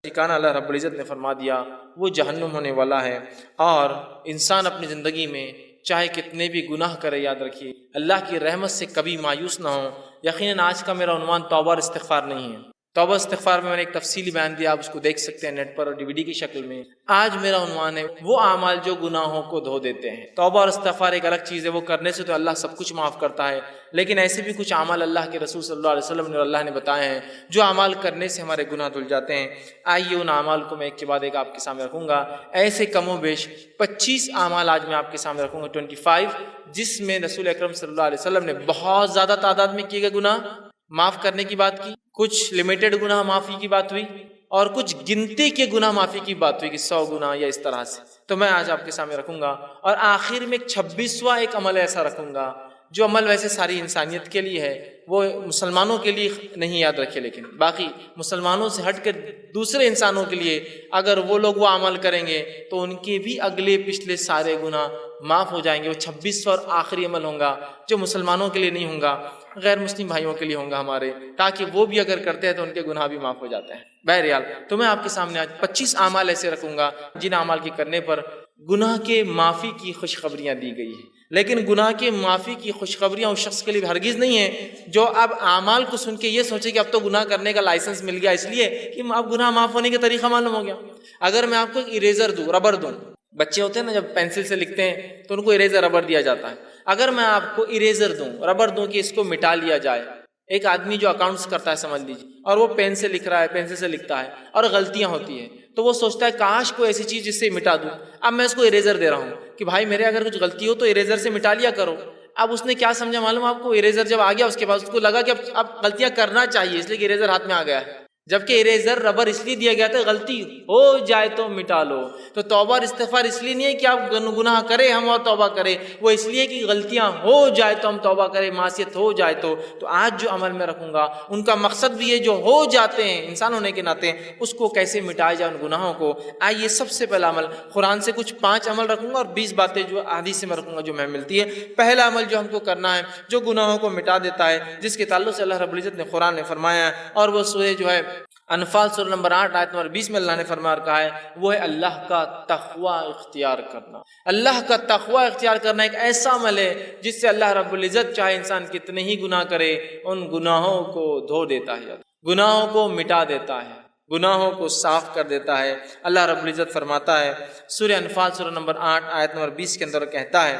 ٹھکانہ اللہ رب العزت نے فرما دیا وہ جہنم ہونے والا ہے۔ اور انسان اپنی زندگی میں چاہے کتنے بھی گناہ کرے، یاد رکھیے اللہ کی رحمت سے کبھی مایوس نہ ہو۔ یقیناً آج کا میرا عنوان توبہ اور استغفار نہیں ہے، توبہ استغفار میں نے ایک تفصیلی بیان دیا، آپ اس کو دیکھ سکتے ہیں نیٹ پر اور DVD کی شکل میں۔ آج میرا عنوان ہے وہ اعمال جو گناہوں کو دھو دیتے ہیں۔ توبہ اور استغفار ایک الگ چیز ہے، وہ کرنے سے تو اللہ سب کچھ معاف کرتا ہے، لیکن ایسے بھی کچھ اعمال اللہ کے رسول صلی اللہ علیہ وسلم نے اور اللہ نے بتائے ہیں جو اعمال کرنے سے ہمارے گناہ دھل جاتے ہیں۔ آئیے ان اعمال کو میں ایک کے بعد ایک آپ کے سامنے رکھوں گا۔ ایسے کم و بیش 25 اعمال آج میں آپ کے سامنے رکھوں گا، 25، جس میں رسول اکرم صلی اللہ علیہ وسلم نے بہت زیادہ تعداد میں کیے گئے گناہ معاف کرنے کی بات کی، کچھ لمیٹڈ گناہ معافی کی بات ہوئی، اور کچھ گنتی کے گناہ معافی کی بات ہوئی کہ 100 گناہ یا اس طرح سے۔ تو میں آج آپ کے سامنے رکھوں گا، اور آخر میں 26واں ایک عمل ایسا رکھوں گا جو عمل ویسے ساری انسانیت کے لیے ہے، وہ مسلمانوں کے لیے نہیں، یاد رکھے، لیکن باقی مسلمانوں سے ہٹ کر دوسرے انسانوں کے لیے اگر وہ لوگ وہ عمل کریں گے تو ان کے بھی اگلے پچھلے سارے گناہ معاف ہو جائیں گے۔ وہ 26واں اور آخری عمل ہوں گا جو مسلمانوں کے لیے نہیں ہوں گا، غیر مسلم بھائیوں کے لیے ہوں گا ہمارے، تاکہ وہ بھی اگر کرتے ہیں تو ان کے گناہ بھی معاف ہو جاتے ہیں۔ بہرحال تو میں آپ کے سامنے آج 25 اعمال ایسے رکھوں گا جن اعمال کے کرنے پر گناہ کے معافی کی خوشخبریاں دی گئی ہیں، لیکن گناہ کے معافی کی خوشخبریاں اس شخص کے لیے ہرگز نہیں ہیں جو اب اعمال کو سن کے یہ سوچے کہ اب تو گناہ کرنے کا لائسنس مل گیا، اس لیے کہ اب گناہ معاف ہونے کا طریقہ معلوم ہو گیا۔ اگر میں آپ کو ایک اریزر دوں، ربر دوں، بچے ہوتے ہیں نا جب پینسل سے لکھتے ہیں تو ان کو اریزر ربر دیا جاتا ہے، اگر میں آپ کو اریزر دوں، ربر دوں کہ اس کو مٹا لیا جائے، ایک آدمی جو اکاؤنٹس کرتا ہے سمجھ لیجیے، اور وہ پین سے لکھ رہا ہے، پینسل سے لکھتا ہے اور غلطیاں ہوتی ہیں، تو وہ سوچتا ہے کاش کوئی ایسی چیز جس سے مٹا دوں۔ اب میں اس کو اریزر دے رہا ہوں کہ بھائی میرے اگر کچھ غلطی ہو تو اریزر سے مٹا لیا کرو۔ اب اس نے کیا سمجھا معلوم آپ کو؟ اریزر جب آ گیا اس کے بعد اس کو لگا کہ اب غلطیاں کرنا چاہیے، اس لیے کہ اریزر ہاتھ میں آ گیا ہے، جبکہ اریزر ربر اس لیے دیا گیا تھا غلطی ہو جائے تو مٹا لو۔ تو توبہ اور استغفار اس لیے نہیں ہے کہ آپ گناہ کریں ہم اور توبہ کریں، وہ اس لیے کہ غلطیاں ہو جائے تو ہم توبہ کریں، معصیت ہو جائے تو آج جو عمل میں رکھوں گا ان کا مقصد بھی ہے جو ہو جاتے ہیں انسان ہونے کے ناطے اس کو کیسے مٹایا جائے، ان گناہوں کو۔ آئیے سب سے پہلا عمل قرآن سے کچھ 5 عمل رکھوں گا اور 20 باتیں جو حدیث سے میں رکھوں گا جو میں ملتی ہے۔ پہلا عمل جو ہم کو کرنا ہے جو گناہوں کو مٹا دیتا ہے، جس کے تعلق سے اللہ رب العزت نے قرآن نے فرمایا ہے، اور وہ سورہ جو ہے انفال سورہ نمبر 8 آیت نمبر 20 میں اللہ نے فرمایا اور کہا ہے، وہ ہے اللہ کا تقوی اختیار کرنا۔ اللہ کا تقوی اختیار کرنا ایک ایسا عمل ہے جس سے اللہ رب العزت چاہے انسان کتنے ہی گناہ کرے ان گناہوں کو دھو دیتا ہے، گناہوں کو مٹا دیتا ہے، گناہوں کو صاف کر دیتا ہے۔ اللہ رب العزت فرماتا ہے سورہ انفال سورہ نمبر 8 آیت نمبر 20 کے اندر کہتا ہے،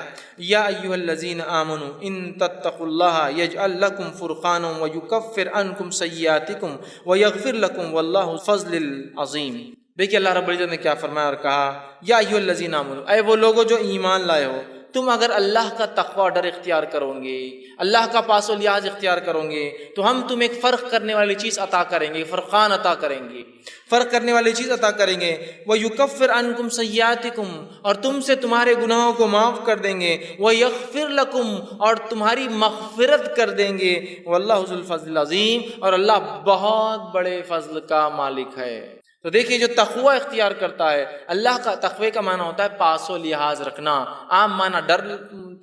یا ایھا الذین آمنوا ان تتقوا اللہ یجعل لکم فرقانا ویکفر عنکم سیئاتکم ویغفر لکم واللہ ذو الفضل العظیم۔ دیکھیے اللہ رب العزت نے کیا فرمایا اور کہا، یا ایھا الذین آمنوا، اے وہ لوگوں جو ایمان لائے ہو، تم اگر اللہ کا تقوی اور ڈر اختیار کرو گے، اللہ کا پاس و لحاظ اختیار کرو گے تو ہم تمہیں ایک فرق کرنے والی چیز عطا کریں گے، فرقان عطا کریں گے، فرق کرنے والی چیز عطا کریں گے۔ وَيُكَفِّرْ عَنْكُمْ سَيِّئَاتِكُمْ، اور تم سے تمہارے گناہوں کو معاف کر دیں گے۔ وَيَغْفِرْ لَكُمْ، اور تمہاری مغفرت کر دیں گے۔ وَاللَّهُ ذُو الْفَضْلِ الْعَظِيمِ، اور اللہ بہت بڑے فضل کا مالک ہے۔ تو دیکھیے جو تقوی اختیار کرتا ہے، اللہ کا تقوی کا معنی ہوتا ہے پاس و لحاظ رکھنا، عام معنی ڈر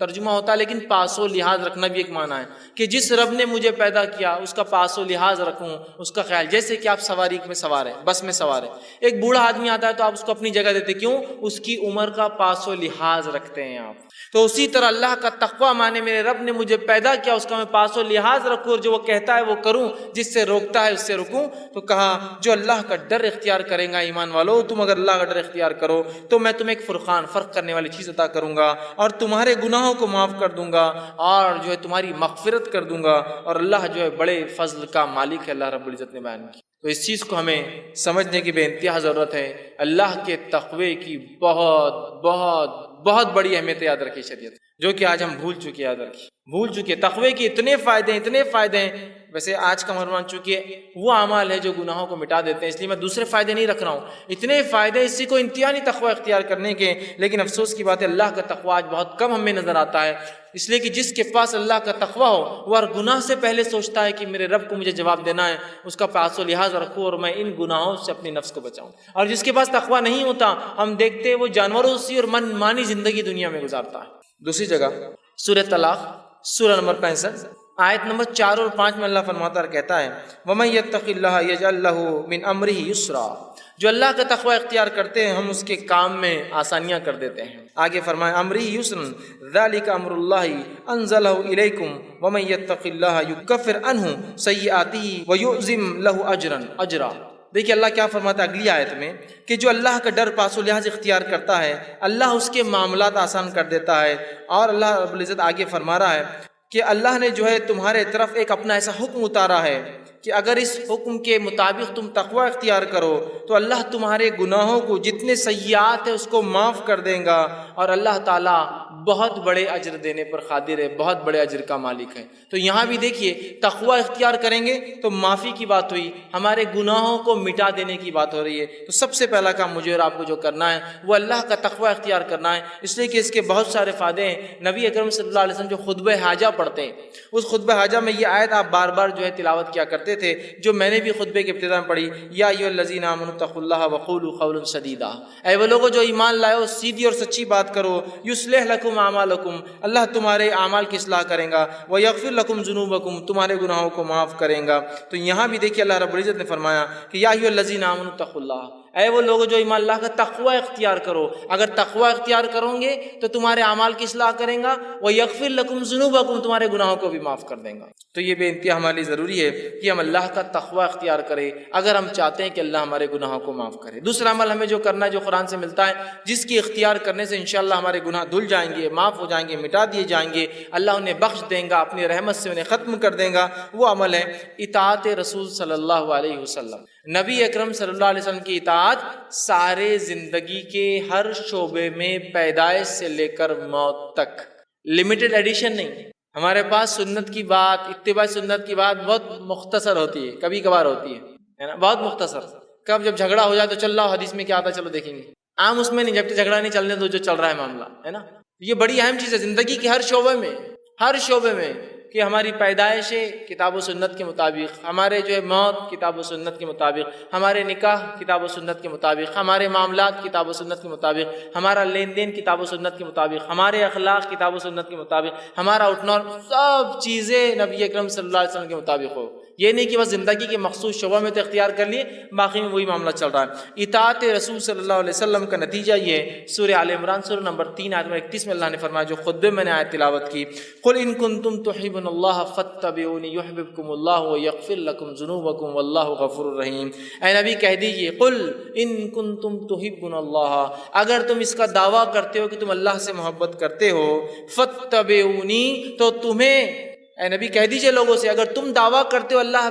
ترجمہ ہوتا ہے، لیکن پاس و لحاظ رکھنا بھی ایک معنی ہے کہ جس رب نے مجھے پیدا کیا اس کا پاس و لحاظ رکھوں، اس کا خیال۔ جیسے کہ آپ سواری میں سوار ہیں، بس میں سوار ہیں، ایک بوڑھا آدمی آتا ہے تو آپ اس کو اپنی جگہ دیتے، کیوں؟ اس کی عمر کا پاس و لحاظ رکھتے ہیں آپ۔ تو اسی طرح اللہ کا تقوی مانے میرے رب نے مجھے پیدا کیا، اس کا میں پاس و لحاظ رکھوں اور جو وہ کہتا ہے وہ کروں، جس سے روکتا ہے اس سے رکوں۔ تو کہا جو اللہ کا ڈر اختیار کرے گا، ایمان والو تم اگر اللہ کا ڈر اختیار کرو تو میں تمہیں ایک فرقان، فرق کرنے والی چیز عطا کروں گا، اور تمہارے گناہوں کو معاف کر دوں گا، اور جو ہے تمہاری مغفرت کر دوں گا، اور اللہ جو ہے بڑے فضل کا مالک ہے، اللہ رب العزت نے بیان کی۔ تو اس چیز کو ہمیں سمجھنے کی بے انتہا ضرورت ہے۔ اللہ کے تقوی کی بہت بہت بہت بڑی اہمیت یاد رکھی شریعت، جو کہ آج ہم بھول چکے، یاد رکھیے بھول چکے۔ تقوی کے اتنے فائدے ہیں، اتنے فائدے ہیں۔ ویسے آج کا عنوان چونکہ وہ اعمال ہے جو گناہوں کو مٹا دیتے ہیں، اس لیے میں دوسرے فائدے نہیں رکھ رہا ہوں۔ اتنے فائدے اسی کو انتہا نہیں تقوی اختیار کرنے کے، لیکن افسوس کی بات ہے اللہ کا تقوی آج بہت کم ہمیں نظر آتا ہے، اس لیے کہ جس کے پاس اللہ کا تقوی ہو وہ ہر گناہ سے پہلے سوچتا ہے کہ میرے رب کو مجھے جواب دینا ہے، اس کا پاس و لحاظ رکھوں اور میں ان گناہوں سے اپنی نفس کو بچاؤں۔ اور جس کے پاس تقوی نہیں ہوتا، ہم دیکھتے ہیں وہ جانوروں سے اور من مانی زندگی دنیا میں گزارتا ہے۔ دوسری جگہ سورہ طلاق سورہ نمبر 65 آیت نمبر 4 اور 5 میں اللہ فرماتا اور کہتا ہے وَمَن يَتَّقِ اللَّهَ يَجْعَل لَّهُ مِنْ أَمْرِهِ يُسْرًا، جو اللہ کا تقوی اختیار کرتے ہیں ہم اس کے کام میں آسانیاں کر دیتے ہیں۔ آگے فرمائے امرہ یسرا ذالک امر اللہ انزلہ الیکم ومن یتق اللہ یکفر عنہ سیئاتہ ویعظم لہ اجرا۔ دیکھیے اللہ کیا فرماتا ہے اگلی آیت میں کہ جو اللہ کا ڈر پاس و لحاظ اختیار کرتا ہے اللہ اس کے معاملات آسان کر دیتا ہے۔ اور اللہ رب العزت آگے فرما رہا ہے کہ اللہ نے جو ہے تمہارے طرف ایک اپنا ایسا حکم اتارا ہے کہ اگر اس حکم کے مطابق تم تقوی اختیار کرو تو اللہ تمہارے گناہوں کو جتنے سیئات ہیں اس کو معاف کر دے گا، اور اللہ تعالیٰ بہت بڑے اجر دینے پر قادر ہے، بہت بڑے اجر کا مالک ہے۔ تو یہاں بھی دیکھیے تقوی اختیار کریں گے تو معافی کی بات ہوئی، ہمارے گناہوں کو مٹا دینے کی بات ہو رہی ہے۔ تو سب سے پہلا کام مجھے اور آپ کو جو کرنا ہے وہ اللہ کا تقوی اختیار کرنا ہے، اس لیے کہ اس کے بہت سارے فائدے ہیں۔ نبی اکرم صلی اللہ علیہ وسلم جو خطبہ حاجہ پڑھتے ہیں اس خطبہ حاجہ میں یہ آیت آپ بار بار جو ہے تلاوت کیا کرتے تھے، جو میں نے بھی خطبے کے ابتدا میں پڑھی، یا ایھا الذین آمنوا اتقوا اللہ وقولوا قولا سدیدا، اے وہ لوگوں جو ایمان لائے ہو سیدھی اور سچی بات کرو، یصلح لکم اعمالکم، اللہ تمہارے اعمال کی اصلاح کرے گا، ویغفر لکم ذنوبکم، تمہارے گناہوں کو معاف کرے گا۔ تو یہاں بھی دیکھیے اللہ رب العزت نے فرمایا کہ یا ایھا الذین آمنوا اتقوا اللہ، اے وہ لوگ جو ایمان اللہ کا تقوی اختیار کرو، اگر تقوی اختیار کرو گے تو تمہارے اعمال کی اصلاح کریں گا، وَيَغْفِرْ لَكُمْ ذُنُوبَكُمْ، تمہارے گناہوں کو بھی معاف کر دیں گا۔ تو یہ بے انتہا ہمارے لیے ضروری ہے کہ ہم اللہ کا تقوی اختیار کریں اگر ہم چاہتے ہیں کہ اللہ ہمارے گناہوں کو معاف کرے۔ دوسرا عمل ہمیں جو کرنا ہے جو قرآن سے ملتا ہے، جس کی اختیار کرنے سے انشاءاللہ ہمارے گناہ دھل جائیں گے، معاف ہو جائیں گے، مٹا دیے جائیں گے، اللہ انہیں بخش دیں گا، اپنی رحمت سے انہیں ختم کر دیں گا، وہ عمل ہے اطاعت رسول صلی اللہ علیہ وسلم۔ نبی اکرم صلی اللہ علیہ وسلم کی اطاعت سارے زندگی کے ہر شعبے میں، پیدائش سے لے کر موت تک، لمیٹڈ ایڈیشن نہیں۔ ہمارے پاس سنت کی بات، اتباع سنت کی بات بہت مختصر ہوتی ہے، کبھی کبھار ہوتی ہے نا، بہت مختصر۔ کب جب جھگڑا ہو جائے تو چل رہا حدیث میں کیا آتا ہے چلو دیکھیں گے، عام اس میں نہیں، جب تک جھگڑا نہیں چلنے تو جو چل رہا ہے معاملہ ہے نا۔ یہ بڑی اہم چیز ہے زندگی کے ہر شعبے میں کہ ہماری پیدائش کتاب و سنت کے مطابق، ہمارے جو ہے موت کتاب و سنت کے مطابق، ہمارے نکاح کتاب و سنت کے مطابق، ہمارے معاملات کتاب و سنت کے مطابق، ہمارا لین دین کتاب و سنت کے مطابق، ہمارے اخلاق کتاب و سنت کے مطابق، ہمارا اٹھنا، سب چیزیں نبی اکرم صلی اللہ علیہ وسلم کے مطابق ہو۔ یہ نہیں کہ بس زندگی کے مخصوص شعبہ میں تو اختیار کر لیے، باقی میں وہی معاملہ چل رہا ہے۔ اطاعت رسول صلی اللہ علیہ وسلم کا نتیجہ یہ ہے، سورہ آل عمران سورہ نمبر 3 آیت نمبر 31 میں اللہ نے فرمایا، جو خطبے میں نے آیت تلاوت کی، قل ان کنتم تحبون اللہ فاتبعونی یحببکم اللہ ویغفر لکم ذنوبکم واللہ غفور الرحیم۔ اے نبی کہہ دیجئے، قل ان کنتم تحبون اللہ، اگر تم اس کا دعویٰ کرتے ہو کہ تم اللہ سے محبت کرتے ہو، فاتبعونی، تو تمہیں اے نبی کہہ دیجئے لوگوں سے، اگر تم دعویٰ کرتے ہو اللہ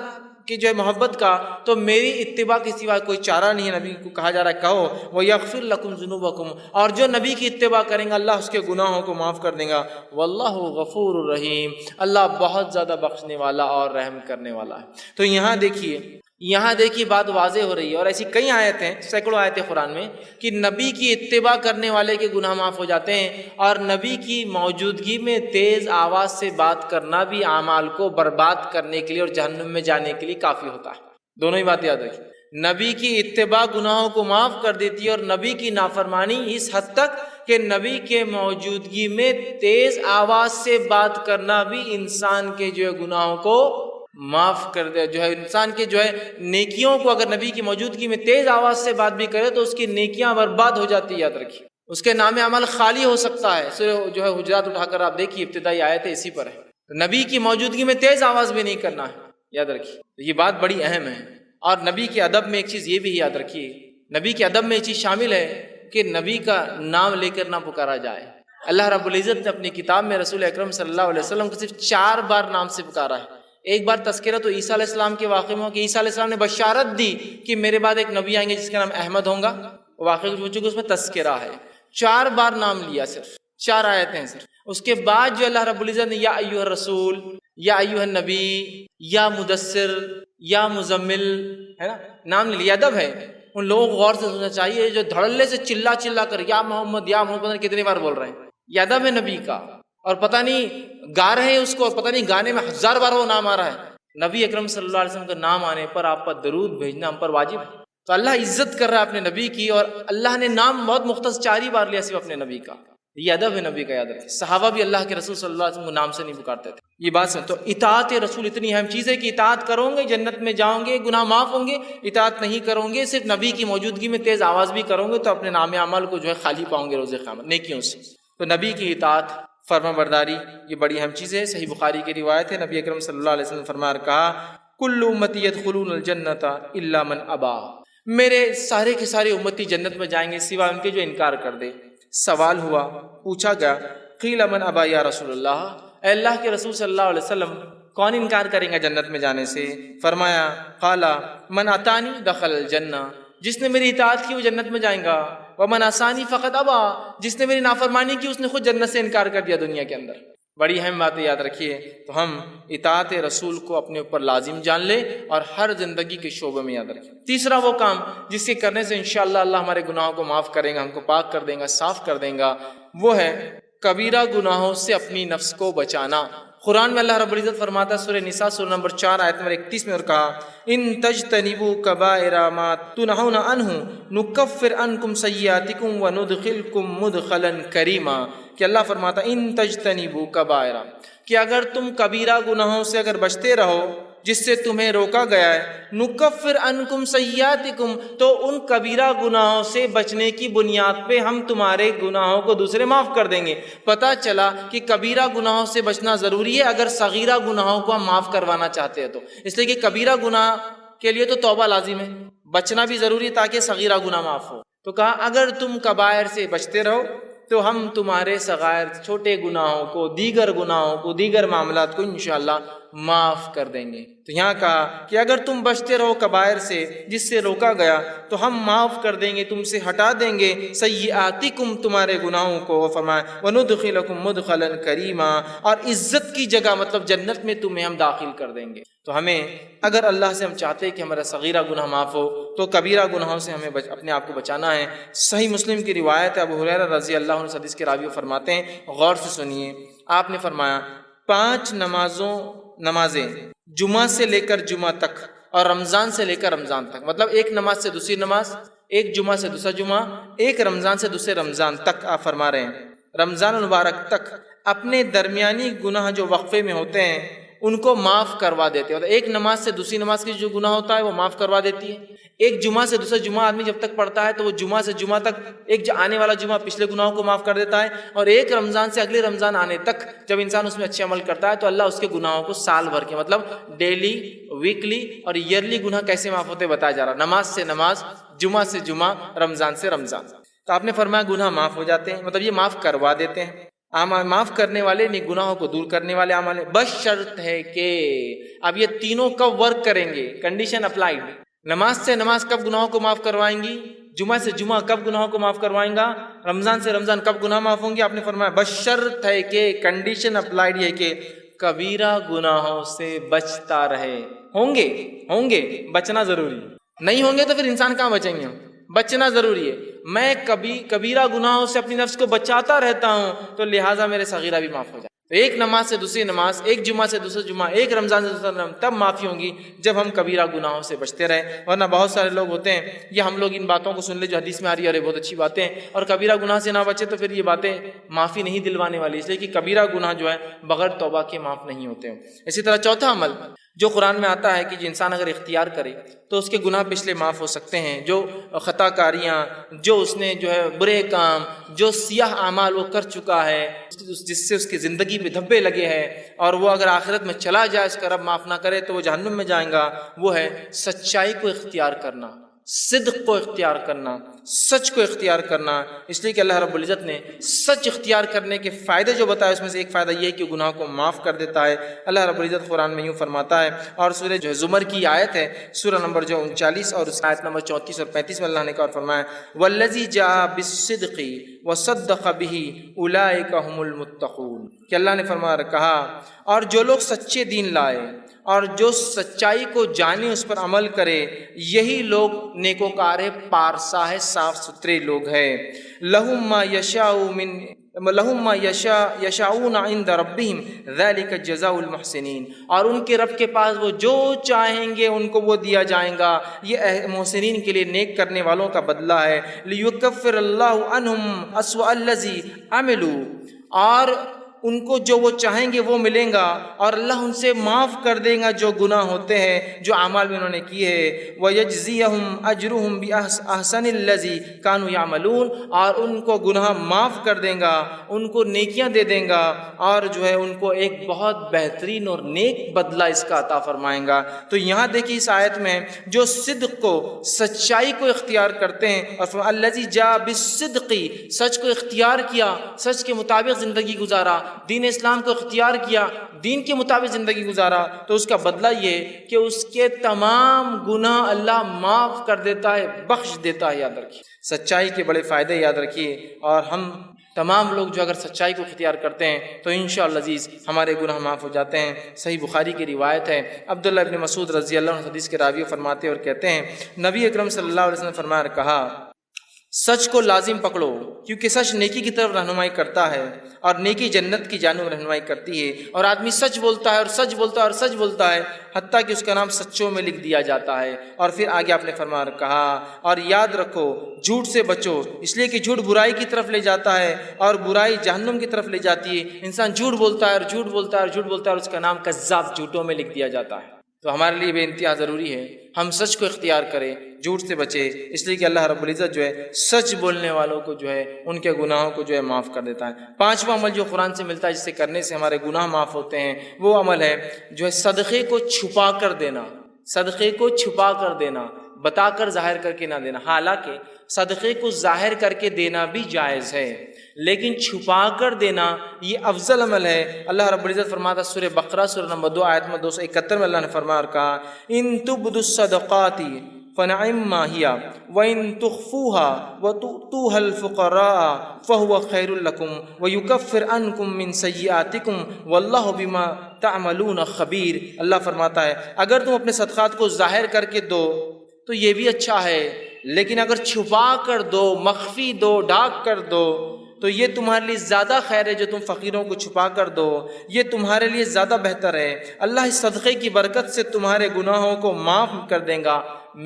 کی جو ہے محبت کا تو میری اتباع کے سوا کوئی چارہ نہیں ہے۔ نبی کو کہا جا رہا ہے کہو وَيَغْفِرْ لَكُمْ ذُنُوبَكُمْ، اور جو نبی کی اتباع کریں گا اللہ اس کے گناہوں کو معاف کر دیں گا، واللہ غفور الرحیم، اللہ بہت زیادہ بخشنے والا اور رحم کرنے والا ہے۔ تو یہاں دیکھیے بات واضح ہو رہی ہے، اور ایسی کئی آیتیں، سینکڑوں آیتیں قرآن میں کہ نبی کی اتباع کرنے والے کے گناہ معاف ہو جاتے ہیں، اور نبی کی موجودگی میں تیز آواز سے بات کرنا بھی اعمال کو برباد کرنے کے لیے اور جہنم میں جانے کے لیے کافی ہوتا ہے۔ دونوں ہی باتیں یاد رکھیں، نبی کی اتباع گناہوں کو معاف کر دیتی ہے، اور نبی کی نافرمانی اس حد تک کہ نبی کے موجودگی میں تیز آواز سے بات کرنا بھی انسان کے جو ہے گناہوں کو معاف کر دے، جو ہے انسان کے جو ہے نیکیوں کو اگر نبی کی موجودگی میں تیز آواز سے بات بھی کرے تو اس کی نیکیاں برباد ہو جاتی ہے، یاد رکھیے، اس کے نام عمل خالی ہو سکتا ہے۔ سورہ جو ہے حجرات اٹھا کر آپ دیکھیے، ابتدائی آیت اسی پر ہے، نبی کی موجودگی میں تیز آواز بھی نہیں کرنا ہے، یاد رکھیے، یہ بات بڑی اہم ہے۔ اور نبی کے ادب میں ایک چیز یہ بھی یاد رکھیے، نبی کے ادب میں یہ چیز شامل ہے کہ نبی کا نام لے کر نہ پکارا جائے۔ اللہ رب العزت نے اپنی کتاب میں رسول اکرم صلی اللہ علیہ وسلم کو صرف 4 بار نام سے پکارا ہے۔ ایک بار تذکرہ تو عیسیٰ علیہ السلام کے واقعے میں ہو کہ عیسیٰ علیہ السلام نے بشارت دی کہ میرے بعد ایک نبی آئیں گے جس کا نام احمد ہوگا، واقعے کو چونکہ اس میں تذکرہ ہے، 4 بار نام لیا، صرف 4 آیتیں ہیں صرف۔ اس کے بعد جو اللہ رب العزت نے یا ایھا الرسول، یا ایھا النبی، یا مدثر، یا مزمل، ہے نا، نام لیا، ادب ہے۔ ان لوگوں کو غور سے سننا چاہیے جو دھڑلے سے چلا کر یا محمد یا محمد کتنی بار بول رہے ہیں، یہ ادب ہے نبی کا، اور پتہ نہیں گا رہے ہیں اس کو، اور پتہ نہیں گانے میں 1000 بار وہ نام آ رہا ہے۔ نبی اکرم صلی اللہ علیہ وسلم کا نام آنے پر آپ پر درود بھیجنا ہم پر واجب ہے۔ تو اللہ عزت کر رہا ہے اپنے نبی کی، اور اللہ نے نام بہت مختص 4 ہی بار لیا صرف اپنے نبی کا۔ یہ ادب ہے نبی کا، یاد رکھیں۔ صحابہ بھی اللہ کے رسول صلی اللہ علیہ وسلم کو نام سے نہیں پکارتے تھے، یہ بات سن۔ تو اطاعت رسول اتنی اہم چیز ہے کہ اطاعت کرو گے جنت میں جاؤ گے، گناہ معاف ہوں گے۔ اطاعت نہیں کرو گے، صرف نبی کی موجودگی میں تیز آواز بھی کرو گے، تو اپنے نام عمل کو جو ہے خالی پاؤں گے روز قیامت نیکیوں سے۔ تو نبی کی اطاعت، فرما برداری، یہ بڑی اہم چیز ہے۔ صحیح بخاری کی روایت ہے، نبی اکرم صلی اللہ علیہ وسلم فرمایا کہا کل امتی یدخلون الجنت الا من ابا، میرے سارے کے سارے امتی جنت میں جائیں گے سوائے ان کے جو انکار کر دے۔ سوال ہوا، پوچھا گیا قیل من ابا یا رسول اللہ، اے اللہ کے رسول صلی اللہ علیہ وسلم کون انکار کریں گا جنت میں جانے سے؟ فرمایا قالا من اطانی دخل الجنہ، جس نے میری اطاعت کی وہ جنت میں جائیں گا، ومن عصانی فقط ابا، جس نے میری نافرمانی کی اس نے خود جنت سے انکار کر دیا دنیا کے اندر۔ بڑی اہم باتیں یاد رکھیے۔ تو ہم اطاعت رسول کو اپنے اوپر لازم جان لیں اور ہر زندگی کے شعبے میں یاد رکھیں۔ تیسرا وہ کام جس کے کرنے سے انشاءاللہ اللہ ہمارے گناہوں کو معاف کرے گا، ہم کو پاک کر دے گا، صاف کر دے گا، وہ ہے کبیرہ گناہوں سے اپنی نفس کو بچانا۔ قرآن میں اللہ رب العزت فرماتا ہے سورہ نساء سورہ نمبر 4 آیت نمبر 31 میں، اور کہا ان تجتنبوا کبائر ما تنہون عنہ نکفر عنکم سیئاتکم وندخلکم مدخلا کریما، کہ اللہ فرماتا ان تجتنبوا کبائر، کہ اگر تم کبیرہ گناہوں سے اگر بچتے رہو جس سے تمہیں روکا گیا ہے، نکفر عنکم سیئاتکم، تو ان کبیرہ گناہوں سے بچنے کی بنیاد پہ ہم تمہارے گناہوں کو دوسرے معاف کر دیں گے۔ پتہ چلا کہ کبیرہ گناہوں سے بچنا ضروری ہے اگر صغیرہ گناہوں کو ہم معاف کروانا چاہتے ہیں تو، اس لیے کہ کبیرہ گناہ کے لیے تو توبہ لازم ہے، بچنا بھی ضروری ہے تاکہ صغیرہ گناہ معاف ہو۔ تو کہا اگر تم کبائر سے بچتے رہو تو ہم تمہارے صغائر چھوٹے گناہوں کو، دیگر گناہوں کو، دیگر معاملات کو انشاءاللہ معاف کر دیں گے۔ تو یہاں کہا کہ اگر تم بچتے رہو کبائر سے جس سے روکا گیا تو ہم معاف کر دیں گے، تم سے ہٹا دیں گے سیئاتکم تمہارے گناہوں کو، فرمایا وندخلکم مدخلا کریما، اور عزت کی جگہ مطلب جنت میں تمہیں ہم داخل کر دیں گے۔ تو ہمیں اگر اللہ سے ہم چاہتے ہیں کہ ہمارا صغیرہ گناہ معاف ہو تو کبیرہ گناہوں سے ہمیں اپنے آپ کو بچانا ہے۔ صحیح مسلم کی روایت ہے، ابو ہریرہ رضی اللہ عنہ حدیث کے راوی فرماتے ہیں، غور سے سنیے، آپ نے فرمایا 5 نمازیں جمعہ سے لے کر جمعہ تک اور رمضان سے لے کر رمضان تک، مطلب ایک نماز سے دوسری نماز، ایک جمعہ سے دوسرا جمعہ، ایک رمضان سے دوسرے رمضان تک، آپ فرما رہے ہیں رمضان المبارک تک اپنے درمیانی گناہ جو وقفے میں ہوتے ہیں ان کو معاف کروا دیتے ہیں۔ ایک نماز سے دوسری نماز کی جو گناہ ہوتا ہے وہ معاف کروا دیتی ہے۔ ایک جمعہ سے دوسرا جمعہ آدمی جب تک پڑھتا ہے تو وہ جمعہ سے جمعہ تک ایک آنے والا جمعہ پچھلے گناہوں کو معاف کر دیتا ہے، اور ایک رمضان سے اگلے رمضان آنے تک جب انسان اس میں اچھے عمل کرتا ہے تو اللہ اس کے گناہوں کو سال بھر کے مطلب ڈیلی، ویکلی اور ایئرلی گناہ کیسے معاف ہوتے بتایا جا رہا، نماز سے نماز، جمعہ سے جمعہ، رمضان سے رمضان۔ تو آپ نے فرمایا گناہ معاف ہو جاتے ہیں، مطلب یہ معاف کروا دیتے ہیں۔ معاف کرنے والے نہیں، گناہوں کو دور کرنے والے اعمال ہیں، بس شرط ہے کہ اب یہ تینوں کب ورک کریں گے، کنڈیشن اپلائیڈ۔ نماز سے نماز کب گناہوں کو معاف کروائیں گی، جمعہ سے جمعہ کب گناہوں کو معاف کروائیں گا، رمضان سے رمضان کب گناہ معاف ہوں گے؟ آپ نے فرمایا بس شرط ہے کہ، کنڈیشن اپلائیڈ ہے کہ کبیرہ گناہوں سے بچتا رہے۔ ہوں گے بچنا ضروری، نہیں ہوں گے تو پھر انسان کہاں بچیں گے؟ بچنا ضروری ہے۔ میں کبیرہ گناہوں سے اپنی نفس کو بچاتا رہتا ہوں تو لہٰذا میرے صغیرہ بھی معاف ہو جائے۔ تو ایک نماز سے دوسری نماز، ایک جمعہ سے دوسرا جمعہ، ایک رمضان سے دوسرا رمضان، تب معافی ہوں گی جب ہم کبیرہ گناہوں سے بچتے رہیں۔ ورنہ بہت سارے لوگ ہوتے ہیں، یہ ہم لوگ ان باتوں کو سن لے جو حدیث میں آ رہی ہے، ارے بہت اچھی باتیں ہیں، اور کبیرہ گناہ سے نہ بچے تو پھر یہ باتیں معافی نہیں دلوانے والی، اس لیے کہ کبیرہ گناہ جو ہے بغیر توبہ کے معاف نہیں ہوتے ہیں۔ اسی طرح چوتھا عمل جو قرآن میں آتا ہے کہ جو انسان اگر اختیار کرے تو اس کے گناہ پچھلے معاف ہو سکتے ہیں، جو خطا کاریاں، جو اس نے جو ہے برے کام، جو سیاہ اعمال وہ کر چکا ہے جس سے اس کی زندگی میں دھبے لگے ہیں، اور وہ اگر آخرت میں چلا جائے اس کا رب معاف نہ کرے تو وہ جہنم میں جائیں گا، وہ ہے سچائی کو اختیار کرنا، صدق کو اختیار کرنا، سچ کو اختیار کرنا۔ اس لیے کہ اللہ رب العزت نے سچ اختیار کرنے کے فائدے جو بتائے اس میں سے ایک فائدہ یہ ہے کہ گناہ کو معاف کر دیتا ہے۔ اللہ رب العزت قرآن میں یوں فرماتا ہے، اور سورہ جو زمر کی آیت ہے، سورہ نمبر جو 39 اور اس آیت نمبر 34 اور 35 میں اللہ نے کہا فرمایا والذی جاء بالصدق وصدق به اولئک هم المتقون، کہ اللہ نے فرمایا کہا اور جو لوگ سچے دین لائے اور جو سچائی کو جانے اس پر عمل کرے یہی لوگ نیکوکار ہے، پارسا ہے، صاف ستھرے لوگ ہیں۔ لہم ما یشاء من لہم ما یشاؤون عند ربہم ذالک جزاء المحسنین، اور ان کے رب کے پاس وہ جو چاہیں گے ان کو وہ دیا جائے گا، یہ محسنین کے لیے نیک کرنے والوں کا بدلہ ہے۔ لیکفر اللہ عنہم اسوأ الذی عملوا، اور ان کو جو وہ چاہیں گے وہ ملیں گا، اور اللہ ان سے معاف کر دے گا جو گناہ ہوتے ہیں، جو اعمال میں انہوں نے کیے ہیں۔ وَيَجْزِيَهُمْ أَجْرُهُمْ بِأَحْسَنِ الَّذِي كَانُوا يَعْمَلُونَ، اور ان کو گناہ معاف کر دیں گا، ان کو نیکیاں دے دیں گا، اور جو ہے ان کو ایک بہت بہترین اور نیک بدلہ اس کا عطا فرمائیں گا۔ تو یہاں دیکھیے اس آیت میں جو صدق کو، سچائی کو اختیار کرتے ہیں، اور الَّذِي جَاءَ بِالصِّدْقِ، سچ کو اختیار کیا، سچ کے مطابق زندگی گزارا، دین اسلام کو اختیار کیا، دین کے مطابق زندگی گزارا، تو اس کا بدلہ یہ کہ اس کے تمام گناہ اللہ معاف کر دیتا ہے، بخش دیتا ہے۔ یاد رکھیے سچائی کے بڑے فائدے یاد رکھیے، اور ہم تمام لوگ جو اگر سچائی کو اختیار کرتے ہیں تو انشاءاللہ عزیز ہمارے گناہ معاف ہو جاتے ہیں۔ صحیح بخاری کی روایت ہے، عبداللہ ابن مسعود رضی اللہ عنہ حدیث کے راوی فرماتے اور کہتے ہیں، نبی اکرم صلی اللہ علیہ وسلم نے فرمایا، کہا سچ کو لازم پکڑو، کیونکہ سچ نیکی کی طرف رہنمائی کرتا ہے، اور نیکی جنت کی جانب رہنمائی کرتی ہے۔ اور آدمی سچ بولتا ہے اور سچ بولتا ہے اور سچ بولتا ہے، حتیٰ کہ اس کا نام سچوں میں لکھ دیا جاتا ہے۔ اور پھر آگے آپ نے فرمایا کہا، اور یاد رکھو جھوٹ سے بچو، اس لیے کہ جھوٹ برائی کی طرف لے جاتا ہے، اور برائی جہنم کی طرف لے جاتی ہے۔ انسان جھوٹ بولتا ہے اور جھوٹ بولتا ہے اور جھوٹ بولتا ہے، اور اس کا نام کذاب جھوٹوں میں لکھ دیا جاتا ہے۔ تو ہمارے لیے بے انتہا ضروری ہے ہم سچ کو اختیار کریں، جھوٹ سے بچے، اس لیے کہ اللہ رب العزت جو ہے سچ بولنے والوں کو جو ہے ان کے گناہوں کو جو ہے معاف کر دیتا ہے۔ پانچواں عمل جو قرآن سے ملتا ہے، جس سے کرنے سے ہمارے گناہ معاف ہوتے ہیں، وہ عمل ہے جو ہے صدقے کو چھپا کر دینا۔ صدقے کو چھپا کر دینا، بتا کر ظاہر کر کے نہ دینا۔ حالانکہ صدقے کو ظاہر کر کے دینا بھی جائز ہے، لیکن چھپا کر دینا یہ افضل عمل ہے۔ اللہ رب العزت فرماتا ہے سورہ بقرہ سورہ نمبر 2 آیت میں 271 میں اللہ نے فرمایا اور کہا، ان تبدوا الصدقات فنعما ہی وان تخفوها وتؤتوها الفقراء فهو خیر لکم ویکفر عنکم من سیئاتکم واللہ بما تعملون خبیر۔ اللہ فرماتا ہے اگر تم اپنے صدقات کو ظاہر کر کے دو تو یہ بھی اچھا ہے، لیکن اگر چھپا کر دو، مخفی دو، ڈھانک کر دو، تو یہ تمہارے لیے زیادہ خیر ہے۔ جو تم فقیروں کو چھپا کر دو یہ تمہارے لیے زیادہ بہتر ہے۔ اللہ اس صدقے کی برکت سے تمہارے گناہوں کو معاف کر دیں گا،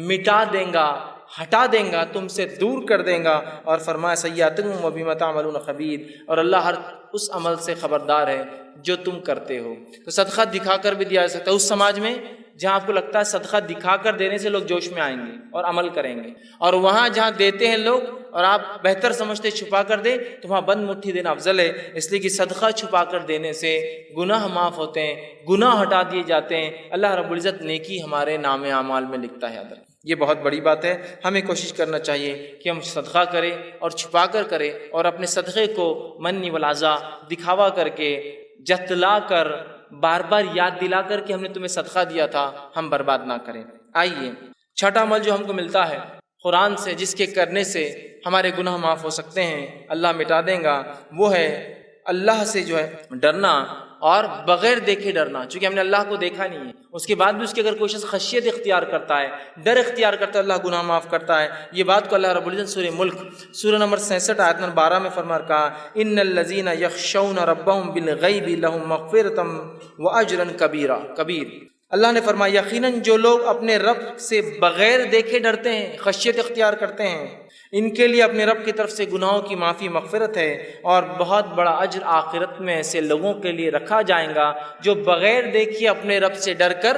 مٹا دیں گا، ہٹا دیں گا، تم سے دور کر دیں گا۔ اور فرمایا سیئاتکم وبما تعملون خبیر، اور اللہ ہر اس عمل سے خبردار ہے جو تم کرتے ہو۔ تو صدقہ دکھا کر بھی دیا جا سکتا ہے۔ اس سماج میں جہاں آپ کو لگتا ہے صدقہ دکھا کر دینے سے لوگ جوش میں آئیں گے اور عمل کریں گے، اور وہاں جہاں دیتے ہیں لوگ اور آپ بہتر سمجھتے چھپا کر دیں، تو وہاں بند مٹھی دینا افضل ہے۔ اس لیے کہ صدقہ چھپا کر دینے سے گناہ معاف ہوتے ہیں، گناہ ہٹا دیے جاتے ہیں، اللہ رب العزت نیکی ہمارے نام اعمال میں لکھتا ہے۔ یہ بہت بڑی بات ہے۔ ہمیں کوشش کرنا چاہیے کہ ہم صدقہ کریں اور چھپا کر کریں، اور اپنے صدقے کو منی والعزا دکھاوا کر کے، جتلا کر، بار بار یاد دلا کر کہ ہم نے تمہیں صدقہ دیا تھا، ہم برباد نہ کریں۔ آئیے چھٹا عمل جو ہم کو ملتا ہے قرآن سے، جس کے کرنے سے ہمارے گناہ معاف ہو سکتے ہیں، اللہ مٹا دیں گا، وہ ہے اللہ سے جو ہے ڈرنا، اور بغیر دیکھے ڈرنا۔ چونکہ ہم نے اللہ کو دیکھا نہیں ہے، اس کے بعد بھی اس کی اگر کوئی شخص خشیت اختیار کرتا ہے، ڈر اختیار کرتا ہے، اللہ گناہ معاف کرتا ہے۔ یہ بات کو اللہ رب العزت سورہ ملک سورہ نمبر 66 آیت نمبر 12 میں فرما کہا، ان الذین یخشون ربهم بالغیب لهم مغفرۃ واجرا کبیر۔ اللہ نے فرمایا یقیناً جو لوگ اپنے رب سے بغیر دیکھے ڈرتے ہیں، خشیت اختیار کرتے ہیں، ان کے لیے اپنے رب کی طرف سے گناہوں کی معافی، مغفرت ہے، اور بہت بڑا اجر آخرت میں ایسے لوگوں کے لیے رکھا جائے گا جو بغیر دیکھے اپنے رب سے ڈر کر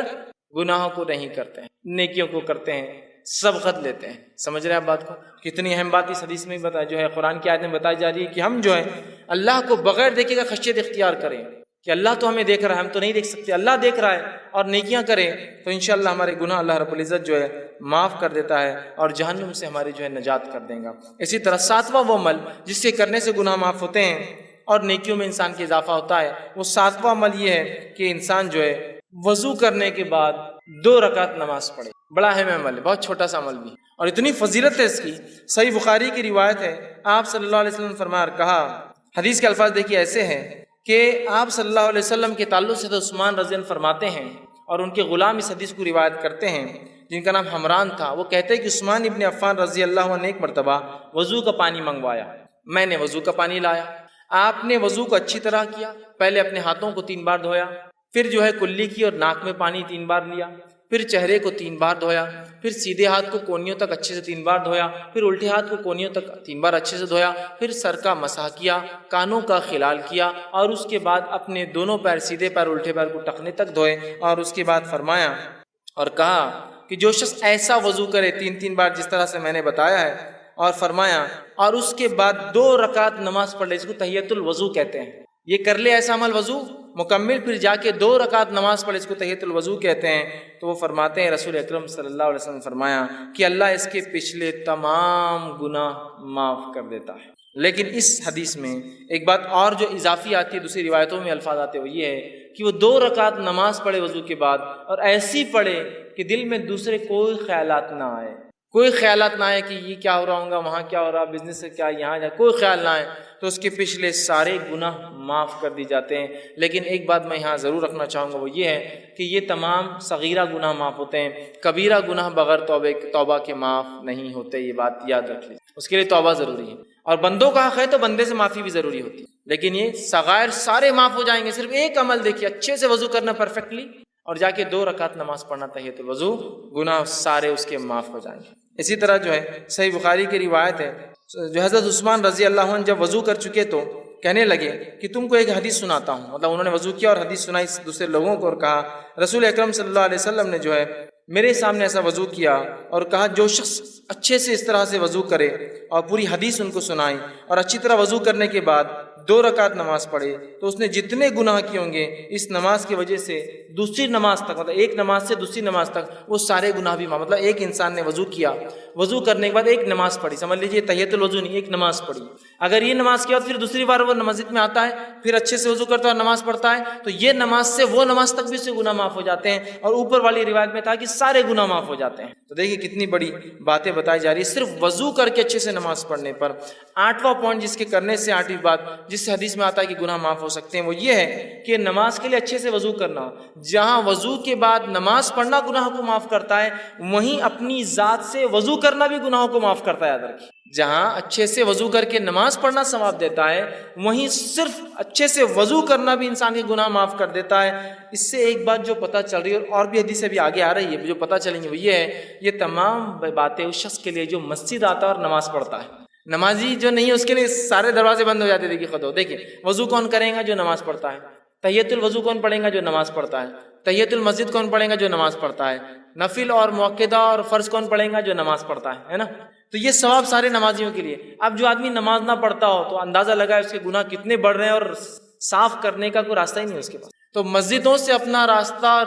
گناہوں کو نہیں کرتے ہیں، نیکیوں کو کرتے ہیں، سبقت لیتے ہیں۔ سمجھ رہے ہیں آپ بات کو؟ کتنی اہم بات اس حدیث میں بتا جو ہے قرآن کی آیت میں بتائی جا رہی ہے کہ ہم جو ہے اللہ کو بغیر دیکھے کا خشیت اختیار کریں، کہ اللہ تو ہمیں دیکھ رہا ہے، ہم تو نہیں دیکھ سکتے، اللہ دیکھ رہا ہے، اور نیکیاں کریں تو انشاءاللہ ہمارے گناہ اللہ رب العزت جو ہے معاف کر دیتا ہے، اور جہنم سے ہماری جو ہے نجات کر دیں گا۔ اسی طرح ساتواں وہ عمل جس کے کرنے سے گناہ معاف ہوتے ہیں اور نیکیوں میں انسان کا اضافہ ہوتا ہے، وہ ساتواں عمل یہ ہے کہ انسان جو ہے وضو کرنے کے بعد 2 رکعت نماز پڑھے۔ بڑا اہم عمل ہے، بہت چھوٹا سا عمل بھی، اور اتنی فضیلت ہے اس کی۔ صحیح بخاری کی روایت ہے، آپ صلی اللہ علیہ وسلم نے فرمایا اور کہا، حدیث کے الفاظ دیکھیے ایسے ہیں کہ آپ صلی اللہ علیہ وسلم کے تعلق سے عثمان رضی اللہ عنہ فرماتے ہیں، اور ان کے غلام اس حدیث کو روایت کرتے ہیں جن کا نام حمران تھا، وہ کہتے ہیں کہ عثمان ابن عفان رضی اللہ عنہ نے ایک مرتبہ وضو کا پانی منگوایا، میں نے وضو کا پانی لایا، آپ نے وضو کو اچھی طرح کیا، پہلے اپنے ہاتھوں کو 3 بار دھویا، پھر جو ہے کلی کی اور ناک میں پانی 3 بار لیا، پھر چہرے کو 3 بار دھویا، پھر سیدھے ہاتھ کو کونیوں تک اچھے سے 3 بار دھویا، پھر الٹے ہاتھ کو کونیوں تک 3 بار اچھے سے دھویا، پھر سر کا مسح کیا، کانوں کا خلال کیا، اور اس کے بعد اپنے دونوں پیر، سیدھے پیر الٹے پیر کو ٹخنے تک دھوئے، اور اس کے بعد فرمایا اور کہا کہ جو شخص ایسا وضو کرے 3 بار جس طرح سے میں نے بتایا ہے، اور فرمایا اور اس کے بعد 2 رکعت نماز پڑھ لے، اس کو تحیۃ الوضو کہتے ہیں، یہ کر لے ایسا عمل وضو مکمل، پھر جا کے 2 رکعت نماز پڑھے، اس کو تحیۃ الوضو کہتے ہیں۔ تو وہ فرماتے ہیں، رسول اکرم صلی اللہ علیہ وسلم نے فرمایا کہ اللہ اس کے پچھلے تمام گناہ معاف کر دیتا ہے۔ لیکن اس حدیث میں ایک بات اور جو اضافی آتی ہے، دوسری روایتوں میں الفاظ آتے ہیں، وہ یہ ہے کہ وہ 2 رکعت نماز پڑھے وضو کے بعد، اور ایسی پڑھے کہ دل میں دوسرے کوئی خیالات نہ آئے، کوئی خیالات نہ آئے کہ یہ کیا ہو رہا ہوگا، وہاں کیا ہو رہا، بزنس سے کیا یہاں جائے، کوئی خیال نہ آئے، تو اس کے پچھلے سارے گناہ معاف کر دی جاتے ہیں۔ لیکن ایک بات میں یہاں ضرور رکھنا چاہوں گا، وہ یہ ہے کہ یہ تمام صغیرہ گناہ معاف ہوتے ہیں، کبیرہ گناہ بغیر توبہ کے معاف نہیں ہوتے، یہ بات یاد رکھ لیجیے، اس کے لیے توبہ ضروری ہے، اور بندوں کا حق ہے تو بندے سے معافی بھی ضروری ہوتی ہے، لیکن یہ صغائر سارے معاف ہو جائیں گے۔ صرف ایک عمل دیکھیے، اچھے سے وضو کرنا پرفیکٹلی، اور جا کے 2 رکعت نماز پڑھنا تحیۃ الوضو، گناہ سارے اس کے معاف ہو جائیں گے۔ اسی طرح جو ہے صحیح بخاری کی روایت ہے، جو حضرت عثمان رضی اللہ عنہ جب وضو کر چکے تو کہنے لگے کہ تم کو ایک حدیث سناتا ہوں، مطلب انہوں نے وضو کیا اور حدیث سنائی دوسرے لوگوں کو، اور کہا رسول اکرم صلی اللہ علیہ وسلم نے جو ہے میرے سامنے ایسا وضو کیا، اور کہا جو شخص اچھے سے اس طرح سے وضو کرے، اور پوری حدیث ان کو سنائی، اور اچھی طرح وضو کرنے کے بعد 2 رکعت نماز پڑھے، تو اس نے جتنے گناہ کیے ہوں گے اس نماز کی وجہ سے دوسری نماز تک، مطلب ایک نماز سے دوسری نماز تک وہ سارے گناہ بھی معاف۔ مطلب ایک انسان نے وضو کیا، وضو کرنے کے بعد ایک نماز پڑھی، سمجھ لیجیے تحیۃ الوضو نہیں، ایک نماز پڑھی، اگر یہ نماز کے بعد پھر دوسری بار وہ مسجد میں آتا ہے، پھر اچھے سے وضو کرتا ہے اور نماز پڑھتا ہے، تو یہ نماز سے وہ نماز تک بھی اس سے گناہ معاف ہو جاتے ہیں، اور اوپر والی روایت میں تھا کہ سارے گناہ معاف ہو جاتے ہیں۔ تو دیکھیے کتنی بڑی باتیں بتائی جا رہی ہے صرف وضو کر کے اچھے سے نماز پڑھنے پر۔ 8واں پوائنٹ جس کے کرنے سے 8ویں بات جس سے حدیث میں آتا ہے کہ گناہ معاف ہو سکتے ہیں، وہ یہ ہے کہ نماز کے لیے اچھے سے وضو کرنا، جہاں وضو کے بعد نماز پڑھنا گناہ کو معاف کرتا ہے، وہیں اپنی ذات سے وضو کرنا بھی گناہوں کو معاف کرتا ہے، یاد رکھیے۔ جہاں اچھے سے وضو کر کے نماز پڑھنا ثواب دیتا ہے، وہیں صرف اچھے سے وضو کرنا بھی انسان کے گناہ معاف کر دیتا ہے۔ اس سے ایک بات جو پتہ چل رہی ہے، اور بھی حدیثیں بھی آگے آ رہی ہے جو پتہ چلیں گی، وہ یہ ہے یہ تمام باتیں اس شخص کے لیے جو مسجد آتا ہے اور نماز پڑھتا ہے۔ نمازی جو نہیں ہے اس کے لیے سارے دروازے بند ہو جاتے، دیکھیے خود ہو، دیکھیے وضو کون کرے گا؟ جو نماز پڑھتا ہے۔ تحیۃ الوضو کون پڑھے گا؟ جو نماز پڑھتا ہے۔ تحیۃ المسجد کون پڑھے گا؟ جو نماز پڑھتا ہے۔ نفل اور مؤکدہ اور فرض کون پڑھے گا؟ جو نماز پڑھتا ہے نا؟ تو یہ ثواب سارے نمازیوں کے لیے۔ اب جو آدمی نماز نہ پڑھتا ہو تو اندازہ لگائے اس کے گناہ کتنے بڑھ رہے ہیں، اور صاف کرنے کا کوئی راستہ ہی نہیں اس کے پاس۔ تو مسجدوں سے اپنا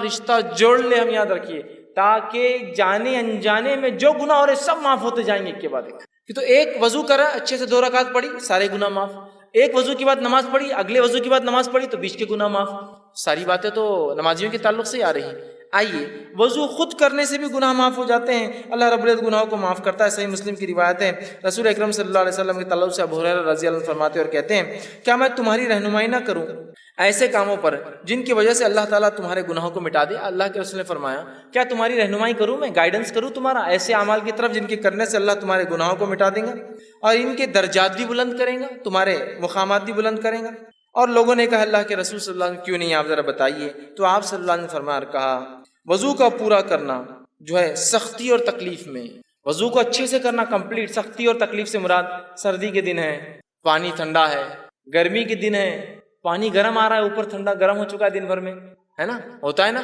رشتہ جوڑ لے، ہم یاد رکھیے، تاکہ جانے انجانے میں جو گناہ ہو رہے سب معاف ہوتے جائیں گے ایک کے بعد ایک۔ کہ تو ایک وضو کرا، اچھے سے 2 رکعت پڑھی، سارے گناہ معاف۔ ایک وضو کے بعد نماز پڑھی، اگلے وضو کے بعد نماز پڑھی تو بیچ کے گناہ معاف۔ ساری باتیں تو نمازیوں کے تعلق سے ہی آ رہی ہیں۔ آئیے، وضو خود کرنے سے بھی گناہ معاف ہو جاتے ہیں، اللہ رب العزت گناہوں کو معاف کرتا ہے۔ صحیح مسلم کی روایت ہے، رسول اکرم صلی اللہ علیہ وسلم کے تعلق سے ابو ہریرہ رضی اللہ عنہ فرماتے اور کہتے ہیں، کیا میں تمہاری رہنمائی نہ کروں ایسے کاموں پر جن کی وجہ سے اللہ تعالیٰ تمہارے گناہوں کو مٹا دے؟ اللہ کے رسول نے فرمایا، کیا تمہاری رہنمائی کروں، میں گائیڈنس کروں تمہارا ایسے اعمال کی طرف جن کے کرنے سے اللہ تمہارے گناہوں کو مٹا دے گا، اور ان کے درجات بھی بلند کریں گا، تمہارے مقامات بھی بلند کریں گا؟ اور لوگوں نے کہا، اللہ کے رسول صلی اللہ علیہ وسلم کیوں نہیں، آپ ذرا بتائیے۔ تو آپ صلی اللہ علیہ وسلم فرمایا اور کہا، وضو کا پورا کرنا جو ہے سختی اور تکلیف میں، وضو کو اچھے سے کرنا کمپلیٹ، سختی اور تکلیف سے مراد سردی کے دن ہے، پانی ٹھنڈا ہے، گرمی کے دن ہے، پانی گرم آ رہا ہے، اوپر ٹھنڈا گرم ہو چکا ہے دن بھر میں، ہے نا، ہوتا ہے نا۔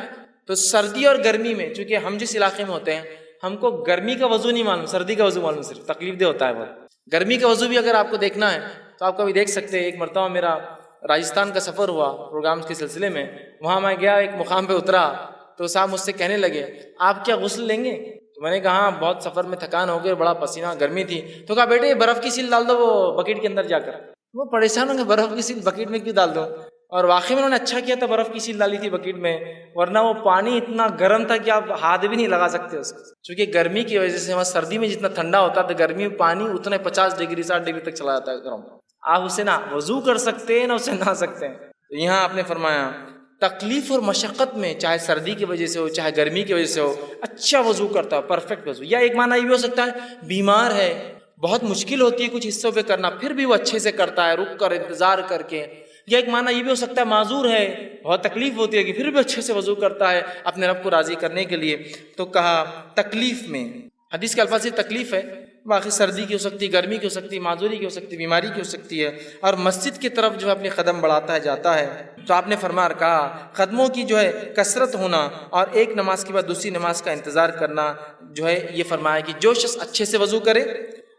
تو سردی اور گرمی میں، چونکہ ہم جس علاقے میں ہوتے ہیں ہم کو گرمی کا وضو نہیں معلوم، سردی کا وضو معلوم، صرف تکلیف دہ ہوتا ہے بہت۔ گرمی کا وضو بھی اگر آپ کو دیکھنا ہے تو آپ کبھی دیکھ سکتے ہیں۔ ایک مرتبہ میرا راجستھان کا سفر ہوا پروگرامز کے سلسلے میں، وہاں میں گیا، ایک مقام پہ اترا تو صاحب مجھ سے کہنے لگے، آپ کیا غسل لیں گے؟ تو میں نے کہا ہاں، بہت سفر میں تھکان ہو گئی، بڑا پسینہ، گرمی تھی۔ تو کہا بیٹے برف کی سیل ڈال دو وہ بکیٹ کے اندر جا کر۔ وہ پریشان ہوں گے، برف کی سیل بکیٹ میں کیوں ڈال دو؟ اور واقعی میں انہوں نے اچھا کیا تھا، برف کی سیل ڈالی تھی بکیٹ میں، ورنہ وہ پانی اتنا گرم تھا کہ آپ ہاتھ بھی نہیں لگا سکتے اس کو، چونکہ گرمی کی وجہ سے وہاں سردی میں جتنا ٹھنڈا ہوتا ہے، گرمی میں پانی اتنے 50 ڈگری 60 ڈگری تک چلا جاتا ہے گرم۔ آپ اسے نہ وضو کر سکتے ہیں نہ اسے نہا سکتے ہیں۔ تو یہاں آپ نے فرمایا تکلیف اور مشقت میں، چاہے سردی کی وجہ سے ہو چاہے گرمی کی وجہ سے ہو، اچھا وضو کرتا ہو، پرفیکٹ وضو۔ یا ایک معنی یہ بھی ہو سکتا ہے بیمار ہے، بہت مشکل ہوتی ہے کچھ حصوں پہ کرنا، پھر بھی وہ اچھے سے کرتا ہے، رک کر انتظار کر کے. یا ایک معنی یہ بھی ہو سکتا ہے معذور ہے، بہت تکلیف ہوتی ہے، کہ پھر بھی اچھے سے وضو کرتا ہے اپنے رب کو راضی کرنے کے لیے. تو کہا تکلیف میں، حدیث کے الفاظ سے تکلیف ہے، باقی سردی کی ہو سکتی ہے، گرمی کی ہو سکتی ہے، معذوری کی ہو سکتی ہے، بیماری کی ہو سکتی ہے، اور مسجد کی طرف جو ہے اپنے قدم بڑھاتا ہے، جاتا ہے. تو آپ نے فرمایا کہا قدموں کی جو ہے کثرت ہونا اور ایک نماز کے بعد دوسری نماز کا انتظار کرنا جو ہے، یہ فرمایا کہ جو شخص اچھے سے وضو کرے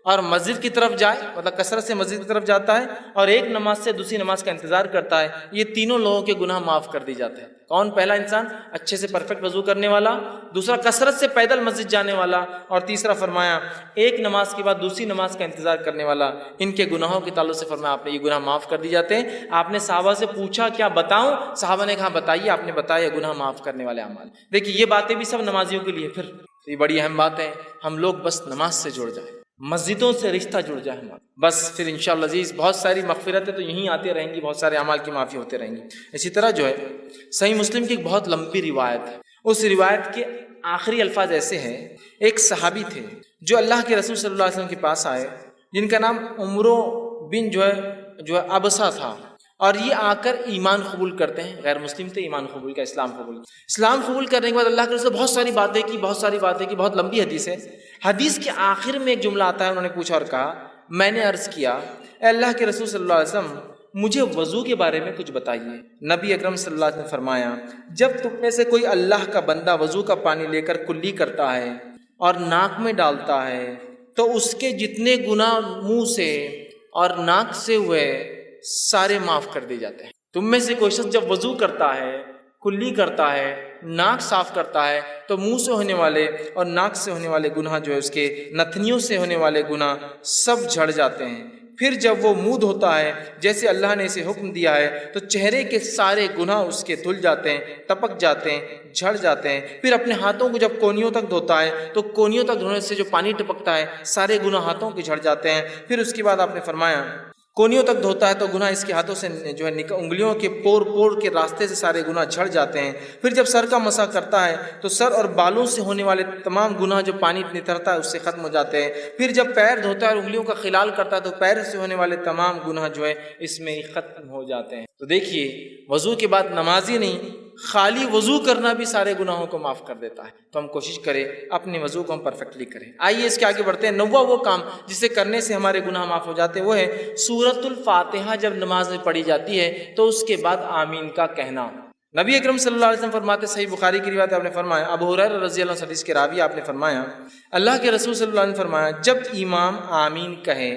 اور مسجد کی طرف جائے، مطلب کثرت سے مسجد کی طرف جاتا ہے، اور ایک نماز سے دوسری نماز کا انتظار کرتا ہے، یہ تینوں لوگوں کے گناہ معاف کر دی جاتے ہیں. کون؟ پہلا انسان اچھے سے پرفیکٹ وضو کرنے والا، دوسرا کثرت سے پیدل مسجد جانے والا، اور تیسرا فرمایا ایک نماز کے بعد دوسری نماز کا انتظار کرنے والا. ان کے گناہوں کے تعلق سے فرمایا آپ نے یہ گناہ معاف کر دی جاتے ہیں. آپ نے صحابہ سے پوچھا کیا بتاؤں؟ صحابہ نے کہا بتائیے. آپ نے بتایا گناہ معاف کرنے والے اعمال. دیکھیے یہ باتیں بھی سب نمازیوں کے لیے، پھر یہ بڑی اہم بات ہے. ہم لوگ بس نماز سے جڑ جائیں، مسجدوں سے رشتہ جڑ جائے ہمارا، بس پھر انشاءاللہ عزیز بہت ساری مغفرتیں تو یہیں آتی رہیں گی، بہت سارے اعمال کی معافی ہوتے رہیں گی. اسی طرح جو ہے صحیح مسلم کی ایک بہت لمبی روایت ہے، اس روایت کے آخری الفاظ ایسے ہیں. ایک صحابی تھے جو اللہ کے رسول صلی اللہ علیہ وسلم کے پاس آئے، جن کا نام عمرو بن جو ہے ابسا تھا، اور یہ آ کر ایمان قبول کرتے ہیں. غیر مسلم تھے، ایمان قبول کا، اسلام قبول کرنے کے بعد اللہ کے رسول بہت ساری باتیں کی، بہت لمبی حدیث ہے. حدیث کے آخر میں ایک جملہ آتا ہے، انہوں نے پوچھا اور کہا میں نے عرض کیا اے اللہ کے رسول صلی اللہ علیہ وسلم مجھے وضو کے بارے میں کچھ بتائیے. نبی اکرم صلی اللہ علیہ وسلم نے فرمایا جب تم میں سے کوئی اللہ کا بندہ وضو کا پانی لے کر کلی کرتا ہے اور ناک میں ڈالتا ہے تو اس کے جتنے گناہ منہ سے اور ناک سے ہوئے سارے معاف کر دیے جاتے ہیں. تم میں سے کوئی شخص جب وضو کرتا ہے، کلی کرتا ہے، ناک صاف کرتا ہے، تو منہ سے ہونے والے اور ناک سے ہونے والے گناہ جو ہے اس کے نتنیوں سے ہونے والے گناہ سب جھڑ جاتے ہیں. پھر جب وہ منہ دھوتا ہے جیسے اللہ نے اسے حکم دیا ہے تو چہرے کے سارے گناہ اس کے دھل جاتے ہیں، ٹپک جاتے ہیں، جھڑ جاتے ہیں. پھر اپنے ہاتھوں کو جب کونیوں تک دھوتا ہے تو کونیوں تک دھونے سے جو پانی ٹپکتا ہے سارے گناہ ہاتھوں کے جھڑ جاتے ہیں. پھر اس کے بعد آپ نے فرمایا کونیوں تک دھوتا ہے تو گناہ اس کے ہاتھوں سے جو ہے انگلیوں کے پور کے راستے سے سارے گناہ جھڑ جاتے ہیں. پھر جب سر کا مسح کرتا ہے تو سر اور بالوں سے ہونے والے تمام گناہ جو پانی نترتا ہے اس سے ختم ہو جاتے ہیں. پھر جب پیر دھوتا ہے اور انگلیوں کا خلال کرتا ہے تو پیر سے ہونے والے تمام گناہ جو ہے اس میں ختم ہو جاتے ہیں. تو دیکھیے وضو کے بعد نمازی نہیں، خالی وضو کرنا بھی سارے گناہوں کو معاف کر دیتا ہے. تو ہم کوشش کریں اپنے وضو کو ہم پرفیکٹلی کریں. آئیے اس کے آگے بڑھتے ہیں. نواں وہ کام جسے کرنے سے ہمارے گناہ معاف ہو جاتے ہیں وہ ہے سورۃ الفاتحہ جب نماز میں پڑھی جاتی ہے تو اس کے بعد آمین کا کہنا. نبی اکرم صلی اللہ علیہ وسلم فرماتے، صحیح بخاری کی روایت آپ نے فرمایا، ابو ہریرہ رضی اللہ عنہ حدیث کے راوی آپ نے فرمایا اللہ کے رسول صلی اللہ علیہ وسلم فرمایا جب امام آمین کہے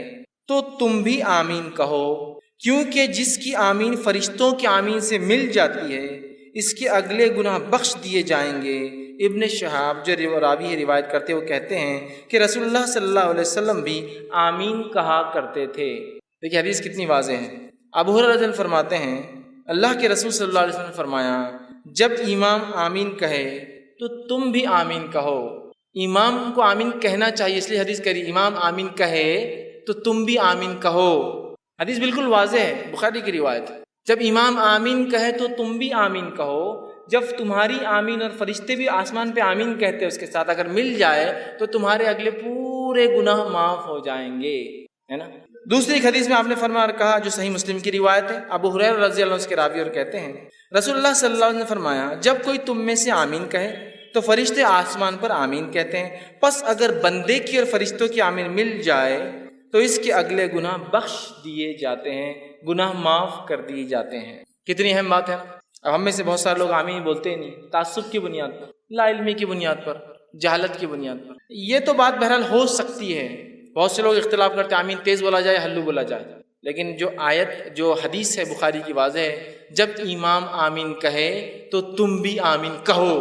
تو تم بھی آمین کہو، کیونکہ جس کی آمین فرشتوں کی آمین سے مل جاتی ہے اس کے اگلے گناہ بخش دیے جائیں گے. ابن شہاب جو راوی ہے روایت کرتے وہ کہتے ہیں کہ رسول اللہ صلی اللہ علیہ وسلم بھی آمین کہا کرتے تھے. دیکھیے حدیث کتنی واضح ہے. ابو ہریرہ رضی اللہ عنہ فرماتے ہیں اللہ کے رسول صلی اللہ علیہ وسلم نے فرمایا جب امام آمین کہے تو تم بھی آمین کہو. امام کو آمین کہنا چاہیے، اس لیے حدیث کہی امام آمین کہے تو تم بھی آمین کہو. حدیث بالکل واضح ہے، بخاری کی روایت. جب امام آمین کہے تو تم بھی آمین کہو. جب تمہاری آمین اور فرشتے بھی آسمان پہ آمین کہتے ہیں اس کے ساتھ اگر مل جائے تو تمہارے اگلے پورے گناہ معاف ہو جائیں گے، ہے نا. دوسری ایک حدیث میں آپ نے فرمایا کہا جو صحیح مسلم کی روایت ہے، ابو ہریرہ رضی اللہ عنہ اس کے راوی اور کہتے ہیں رسول اللہ صلی اللہ علیہ وسلم نے فرمایا جب کوئی تم میں سے آمین کہے تو فرشتے آسمان پر آمین کہتے ہیں، پس اگر بندے کی اور فرشتوں کی آمین مل جائے تو اس کے اگلے گناہ بخش دیے جاتے ہیں، گناہ معاف کر دیے جاتے ہیں. کتنی اہم بات ہے. اب ہم میں سے بہت سارے لوگ آمین بولتے ہی نہیں، تعصب کی بنیاد پر، لا علمی کی بنیاد پر، جہالت کی بنیاد پر. یہ تو بات بہرحال ہو سکتی ہے، بہت سے لوگ اختلاف کرتے ہیں آمین تیز بولا جائے ہلو بولا جائے، لیکن جو آیت جو حدیث ہے بخاری کی واضح ہے جب امام آمین کہے تو تم بھی آمین کہو.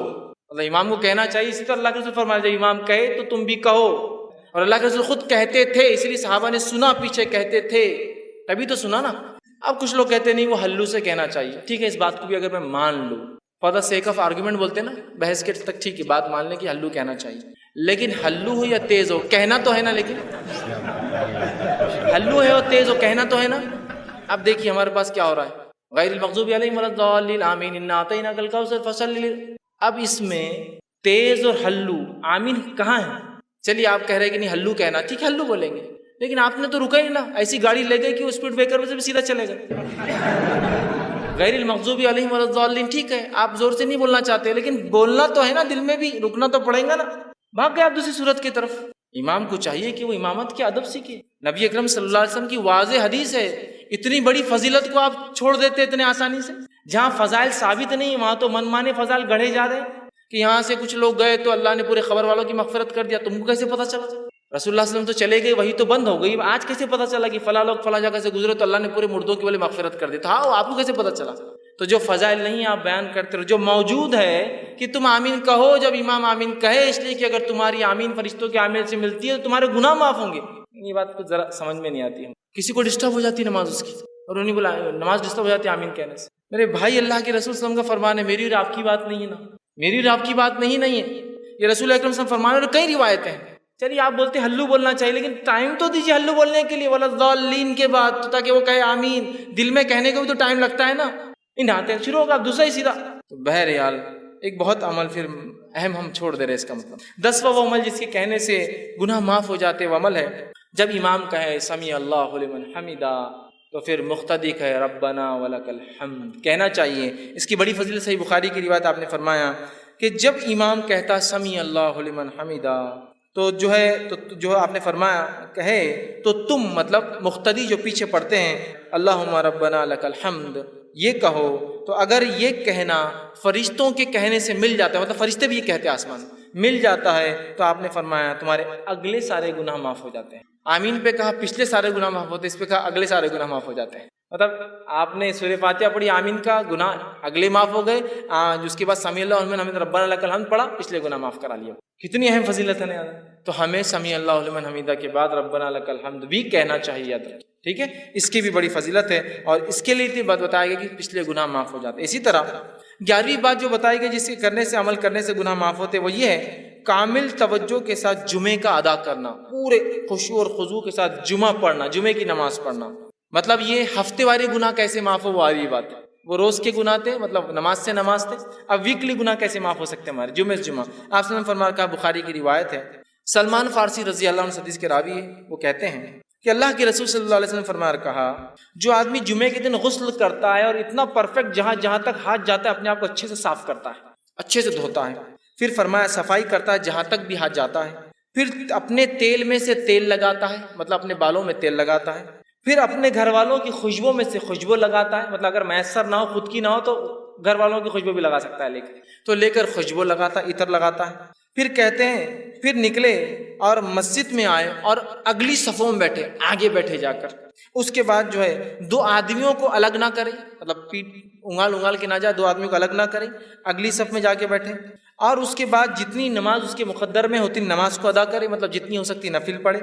مطلب امام کو کہنا چاہیے. اسی طرح اللہ کے رسول فرمایا جب امام کہے تو تم بھی کہو. اور اللہ کے رسول خود کہتے تھے، اس لیے صحابہ نے سنا، پیچھے کہتے تھے تبھی تو سنا نا. اب کچھ لوگ کہتے نہیں وہ ہلو سے کہنا چاہیے. ٹھیک ہے اس بات کو بھی اگر میں مان لوں، for the sake of argument بولتے ہیں نا، بحث کے تک ٹھیک ہے بات مان لیں کہ ہلو کہنا چاہیے، لیکن ہلو ہو یا تیز ہو کہنا تو ہے نا. لیکن ہلو ہے اور تیز ہو کہنا تو ہے نا. اب دیکھیے ہمارے پاس کیا ہو رہا ہے، غیر المغضوب علیہم ولا الضالین آمین انا اعطیناک الکوثر فصلی. اب اس میں تیز اور ہلو آمین کہاں ہے؟ چلیے آپ کہہ رہے ہیں کہ نہیں ہلو کہنا، ٹھیک ہے ہلو بولیں گے، لیکن آپ نے تو رکا ہی نہ، ایسی گاڑی لے گئی کہ وہ اسپیڈ بریکر سے بھی سیدھا چلے گا۔ غیر المغضوب علیہم ولا الضالین، ٹھیک ہے آپ زور سے نہیں بولنا چاہتے، لیکن بولنا تو ہے نا، دل میں بھی رکنا تو پڑے گا نا۔ بھاگ گئے آپ دوسری صورت کی طرف۔ امام کو چاہیے کہ وہ امامت کے ادب سیکھے۔ نبی اکرم صلی اللہ علیہ وسلم کی واضح حدیث ہے، اتنی بڑی فضیلت کو آپ چھوڑ دیتے اتنے آسانی سے؟ جہاں فضائل ثابت نہیں وہاں تو من مانے فضائل گڑھے جا رہے ہیں کہ یہاں سے کچھ لوگ گئے تو اللہ نے پورے خبر والوں کی مغفرت کر دیا، تم کو کیسے پتا چلا؟ رسول اللہ صلی اللہ علیہ وسلم تو چلے گئے، وہی تو بند ہو گئی، آج کیسے پتا چلا کہ فلاں لوگ فلاں جگہ سے گزرے تو اللہ نے پورے مردوں کی والے مغفرت کر دی؟ تو ہاں آپ کو کیسے پتا چلا؟ تو جو فضائل نہیں آپ بیان کرتے رہو، جو موجود ہے کہ تم آمین کہو جب امام آمین کہے، اس لیے کہ اگر تمہاری آمین فرشتوں کے آمین سے ملتی ہے تو تمہارے گناہ معاف ہوں گے۔ یہ بات کچھ ذرا سمجھ میں نہیں آتی ہے، کسی کو ڈسٹرب ہو جاتی ہے نماز اس کی، اور انہیں بولا نماز ڈسٹرب ہو جاتی ہے آمین کہنے سے۔ میرے بھائی، اللہ کے رسول صلی اللہ علیہ وسلم کا فرمان ہے، میری اور آپ کی بات نہیں ہے نا، میری اور آپ کی بات نہیں ہے، یہ رسول اکرم صلی اللہ علیہ وسلم فرمان ہے، اور کئی روایتیں ہیں۔ چلیے آپ بولتے ہیں ہلو بولنا چاہیے، لیکن ٹائم تو دیجیے ہلو بولنے کے لیے، ولا الضالین کے بعد، تو تاکہ وہ کہے آمین، دل میں کہنے کو بھی تو ٹائم لگتا ہے نا۔ ان آتے شروع ہوگا آپ دوسرا ہی سیدھا۔ تو بہرحال ایک بہت عمل پھر اہم ہم چھوڑ دے رہے، اس کا مطلب 10واں وہ عمل جس کے کہنے سے گناہ معاف ہو جاتے وہ عمل ہے، جب امام کہے سمیع اللہ لمن حمدہ تو پھر مقتدی کہے ربنا ولک الحمد کہنا چاہیے۔ اس کی بڑی فضیلت صحیح بخاری کی روایت آپ نے فرمایا کہ جب امام کہتا سمیع اللہ لمن حمدہ تو جو ہے آپ نے فرمایا کہے تو تم مطلب مقتدی جو پیچھے پڑھتے ہیں اللہم ربنا لک الحمد یہ کہو، تو اگر یہ کہنا فرشتوں کے کہنے سے مل جاتا ہے، مطلب فرشتے بھی یہ کہتے ہیں آسمان مل جاتا ہے، تو آپ نے فرمایا تمہارے اگلے سارے گناہ معاف ہو جاتے ہیں۔ آمین پہ کہا پچھلے سارے گناہ معاف ہوتے ہیں، اس پہ کہا اگلے سارے گناہ معاف ہو جاتے ہیں۔ مطلب آپ نے سورہ فاتحہ پڑھی، آمین کا گناہ اگلے معاف ہو گئے، اس کے بعد سمیع اللہ لمن حمدہ ربنا لک الحمد پڑھا، پچھلے گناہ معاف کرا لیا۔ کتنی اہم فضیلت ہے نا۔ تو ہمیں سمیع اللہ لمن حمدہ کے بعد ربنا لک الحمد بھی کہنا چاہیے، یاد رکھیں، ٹھیک ہے؟ اس کی بھی بڑی فضیلت ہے، اور اس کے لیے اتنی بات بتائی گئی کہ پچھلے گناہ معاف ہو جاتے ہیں۔ اسی طرح 11ویں بات جو بتائی گئی جس کے کرنے سے عمل کرنے سے گناہ معاف ہوتے وہ یہ ہے کامل توجہ کے ساتھ جمعے کا ادا کرنا، پورے خشوع اور خضوع کے ساتھ جمعہ پڑھنا، جمعے کی نماز پڑھنا۔ مطلب یہ ہفتے واری گناہ کیسے معاف ہو وہ آئی بات ہے، وہ روز کے گناہ تھے، مطلب نماز سے نماز تھے، اب ویکلی گناہ کیسے معاف ہو سکتے ہمارے جمعے سے جمعہ؟ آپ نے فرمایا کہا، بخاری کی روایت ہے، سلمان فارسی رضی اللہ عنہ حدیث کے راوی ہے، وہ کہتے ہیں کہ اللہ کے رسول صلی اللہ علیہ وسلم فرمایا کہا، جو آدمی جمعے کے دن غسل کرتا ہے اور اتنا پرفیکٹ جہاں تک ہاتھ جاتا ہے اپنے آپ کو اچھے سے صاف کرتا ہے، اچھے سے دھوتا ہے، پھر فرمایا صفائی کرتا ہے جہاں تک بھی ہاتھ جاتا ہے، پھر اپنے تیل میں سے تیل لگاتا ہے، مطلب اپنے بالوں میں تیل لگاتا ہے، پھر اپنے گھر والوں کی خوشبو میں سے خوشبو لگاتا ہے، مطلب اگر میسر نہ ہو خود کی نہ ہو تو گھر والوں کی خوشبو بھی لگا سکتا ہے، لے کر خوشبو لگاتا ہے، عطر لگاتا ہے، پھر کہتے ہیں پھر نکلے اور مسجد میں آئے اور اگلی صفوں میں بیٹھے، آگے بیٹھے جا کر، اس کے بعد جو ہے 2 آدمیوں کو الگ نہ کرے، مطلب پیٹ انگال کے نہ جائے، 2 آدمیوں کو الگ نہ کرے، اگلی صف میں جا کے بیٹھے، اور اس کے بعد جتنی نماز اس کے مقدر میں ہوتی نماز کو ادا کرے، مطلب جتنی ہو سکتی نفل پڑھے،